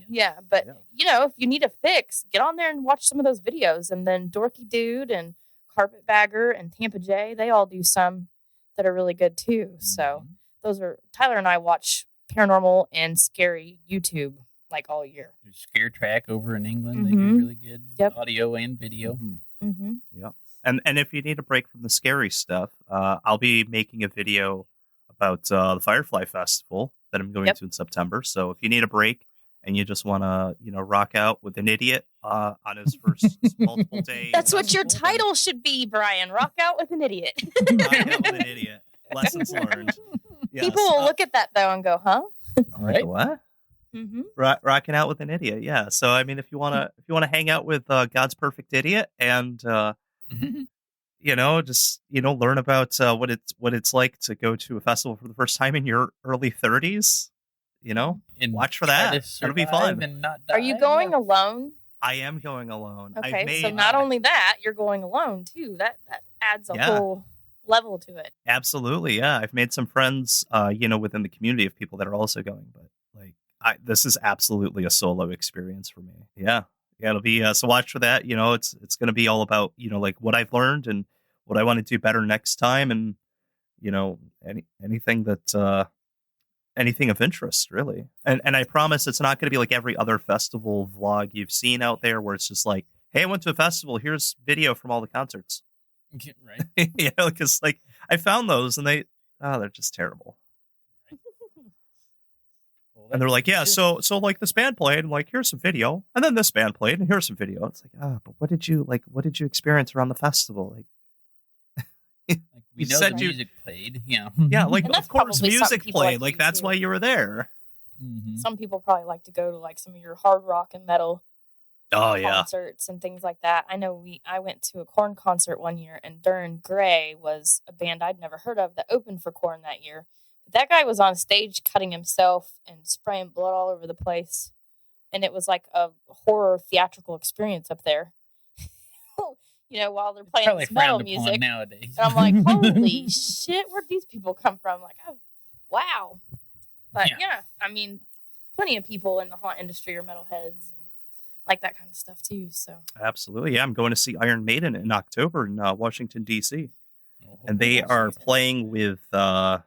Yeah. But, you know, if you need a fix, get on there and watch some of those videos. And then Dorky Dude and Carpetbagger and Tampa J, they all do some that are really good too. So those are, Tyler and I watch paranormal and scary YouTube like all year. There's Scare Track over in England. They do really good audio and video. Yeah. And if you need a break from the scary stuff, I'll be making a video about the Firefly Festival that I'm going to in September. So if you need a break and you just want to, you know, rock out with an idiot on his first multiple day. That's what your title should be, Bryan. Rock out with an idiot. Rock out with an idiot. Lessons learned. Yes. People will look at that though and go, "Huh? Right? What? Rocking out with an idiot." Yeah. So I mean, if you wanna hang out with God's perfect idiot and just learn about what it's like to go to a festival for the first time in your early 30s. And Watch for try that. to It'll be survive fun. and not die. Are you going alone? I am going alone. Okay, so not only that, you're going alone too. That adds a whole level to it. Absolutely, yeah. I've made some friends, within the community of people that are also going, but this is absolutely a solo experience for me. Yeah, it'll be so. Watch for that. It's going to be all about what I've learned and what I want to do better next time, and anything that anything of interest, really. And I promise it's not going to be like every other festival vlog you've seen out there, where it's just like, hey, I went to a festival. Here's video from all the concerts. Right. Because I found those and they're just terrible. And they're like, yeah, so like this band played, and like here's some video, and then this band played, and here's some video. It's like, but what did you experience around the festival? We know the music played, yeah. Yeah, of course music played. Like that's why you were there. Mm-hmm. Some people probably like to go to like some of your hard rock and metal concerts and things like that. I know I went to a Korn concert one year, and Durn Gray was a band I'd never heard of that opened for Korn that year. But that guy was on stage cutting himself and spraying blood all over the place, and it was like a horror theatrical experience up there. While they're playing this metal music nowadays. And I'm like, holy shit, where'd these people come from? Like, wow. But yeah, I mean, plenty of people in the haunt industry are metalheads and like that kind of stuff too. So absolutely, yeah. I'm going to see Iron Maiden in October in Washington D.C. And they are playing with like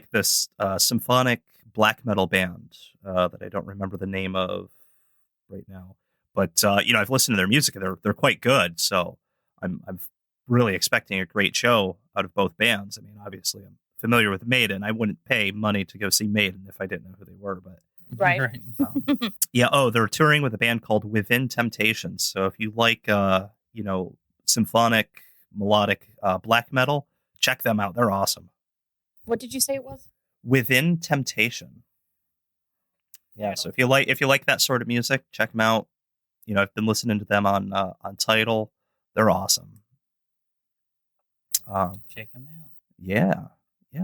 this symphonic black metal band that I don't remember the name of right now. But I've listened to their music and they're quite good. So I'm really expecting a great show out of both bands. I mean, obviously I'm familiar with Maiden. I wouldn't pay money to go see Maiden if I didn't know who they were. But right. Yeah. Oh, they're touring with a band called Within Temptation. So if you like symphonic melodic black metal, check them out. They're awesome. What did you say it was? Within Temptation. Yeah. So if you like that sort of music, check them out. I've been listening to them on Tidal. They're awesome. Check them out. Yeah.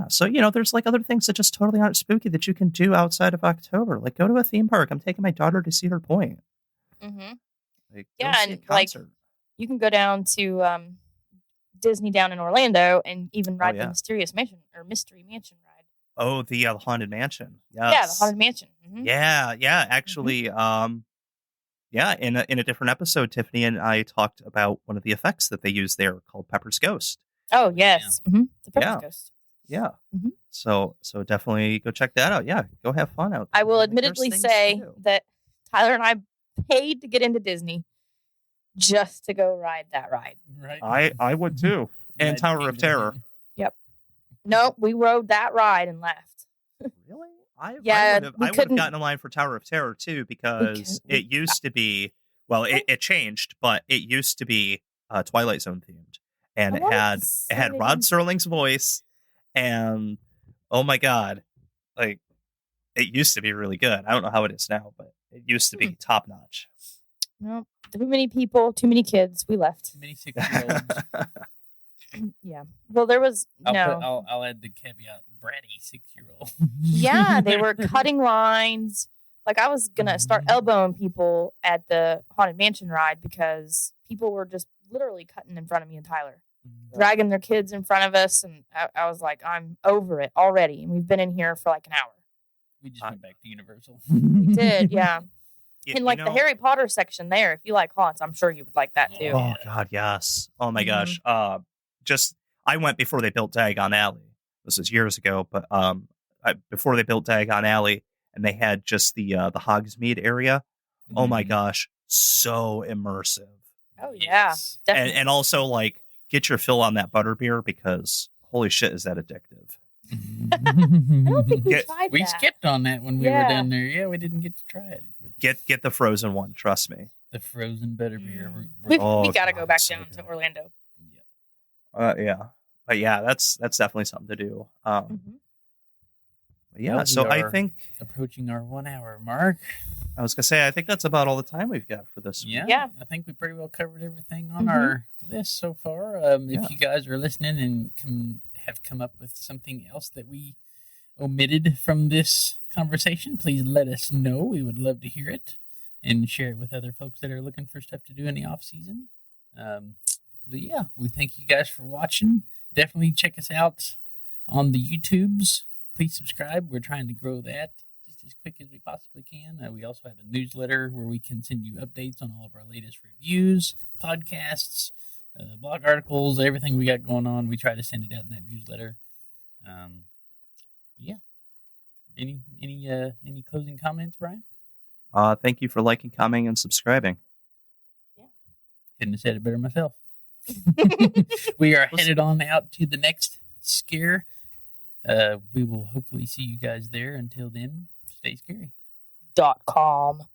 So there's like other things that just totally aren't spooky that you can do outside of October. Like go to a theme park. I'm taking my daughter to Cedar Point. Mm-hmm. Go see a concert. You can go down to Disney down in Orlando and even ride the Mysterious Mansion or Mystery Mansion ride. Oh, the Haunted Mansion. Yes. Yeah, the Haunted Mansion. Mm-hmm. Yeah. Actually, in a different episode, Tiphennie and I talked about one of the effects that they use there called Pepper's Ghost. Oh, yes. Yeah. Mm-hmm. The Pepper's Ghost. Yeah. Mm-hmm. So definitely go check that out. Yeah. Go have fun out there. I will admittedly say that Tyler and I paid to get into Disney just to go ride that ride. Right. I would too. And Tower of Terror. Yep. Nope. We rode that ride and left. Really? I would have gotten in line for Tower of Terror too, because it used to be, well, it changed, but it used to be Twilight Zone themed, and it had Rod Serling's voice, and oh my god, like it used to be really good. I don't know how it is now, but it used to be top notch. Nope. Too many people, too many kids. We left. Too many 6-year-olds. Yeah. Well, there was I'll add the caveat: bratty 6-year-old. Yeah, they were cutting lines. Like I was gonna start elbowing people at the Haunted Mansion ride because people were just literally cutting in front of me and Tyler, dragging their kids in front of us, and I was like, I'm over it already. And we've been in here for like an hour. We just went back to Universal. We did, yeah. In the Harry Potter section there, if you like haunts, I'm sure you would like that too. Oh God, yes. Oh my gosh. I went before they built Diagon Alley. This was years ago, but before they built Diagon Alley, and they had just the Hogsmeade area. Mm-hmm. Oh my gosh, so immersive. Oh yeah, definitely. And also like get your fill on that butterbeer because holy shit, is that addictive? I don't think we tried that. We skipped on that when we were down there. Yeah, we didn't get to try it. But get the frozen one. Trust me. The frozen butterbeer. We got to go back down to Orlando. Yeah. But yeah, that's definitely something to do. Yeah, so I think approaching our 1 hour mark. I was gonna say, I think that's about all the time we've got for this week. Yeah. I think we pretty well covered everything on Mhm. our list so far. Yeah. If you guys are listening and have come up with something else that we omitted from this conversation, please let us know. We would love to hear it and share it with other folks that are looking for stuff to do in the off season. But yeah, we thank you guys for watching. Definitely check us out on the YouTubes. Please subscribe. We're trying to grow that just as quick as we possibly can. We also have a newsletter where we can send you updates on all of our latest reviews, podcasts, blog articles, everything we got going on. We try to send it out in that newsletter. Yeah. Any closing comments, Bryan? Thank you for liking, commenting, and subscribing. Couldn't have said it better myself. We are headed on out to the next scare. We will hopefully see you guys there. Until then, stay scary. .com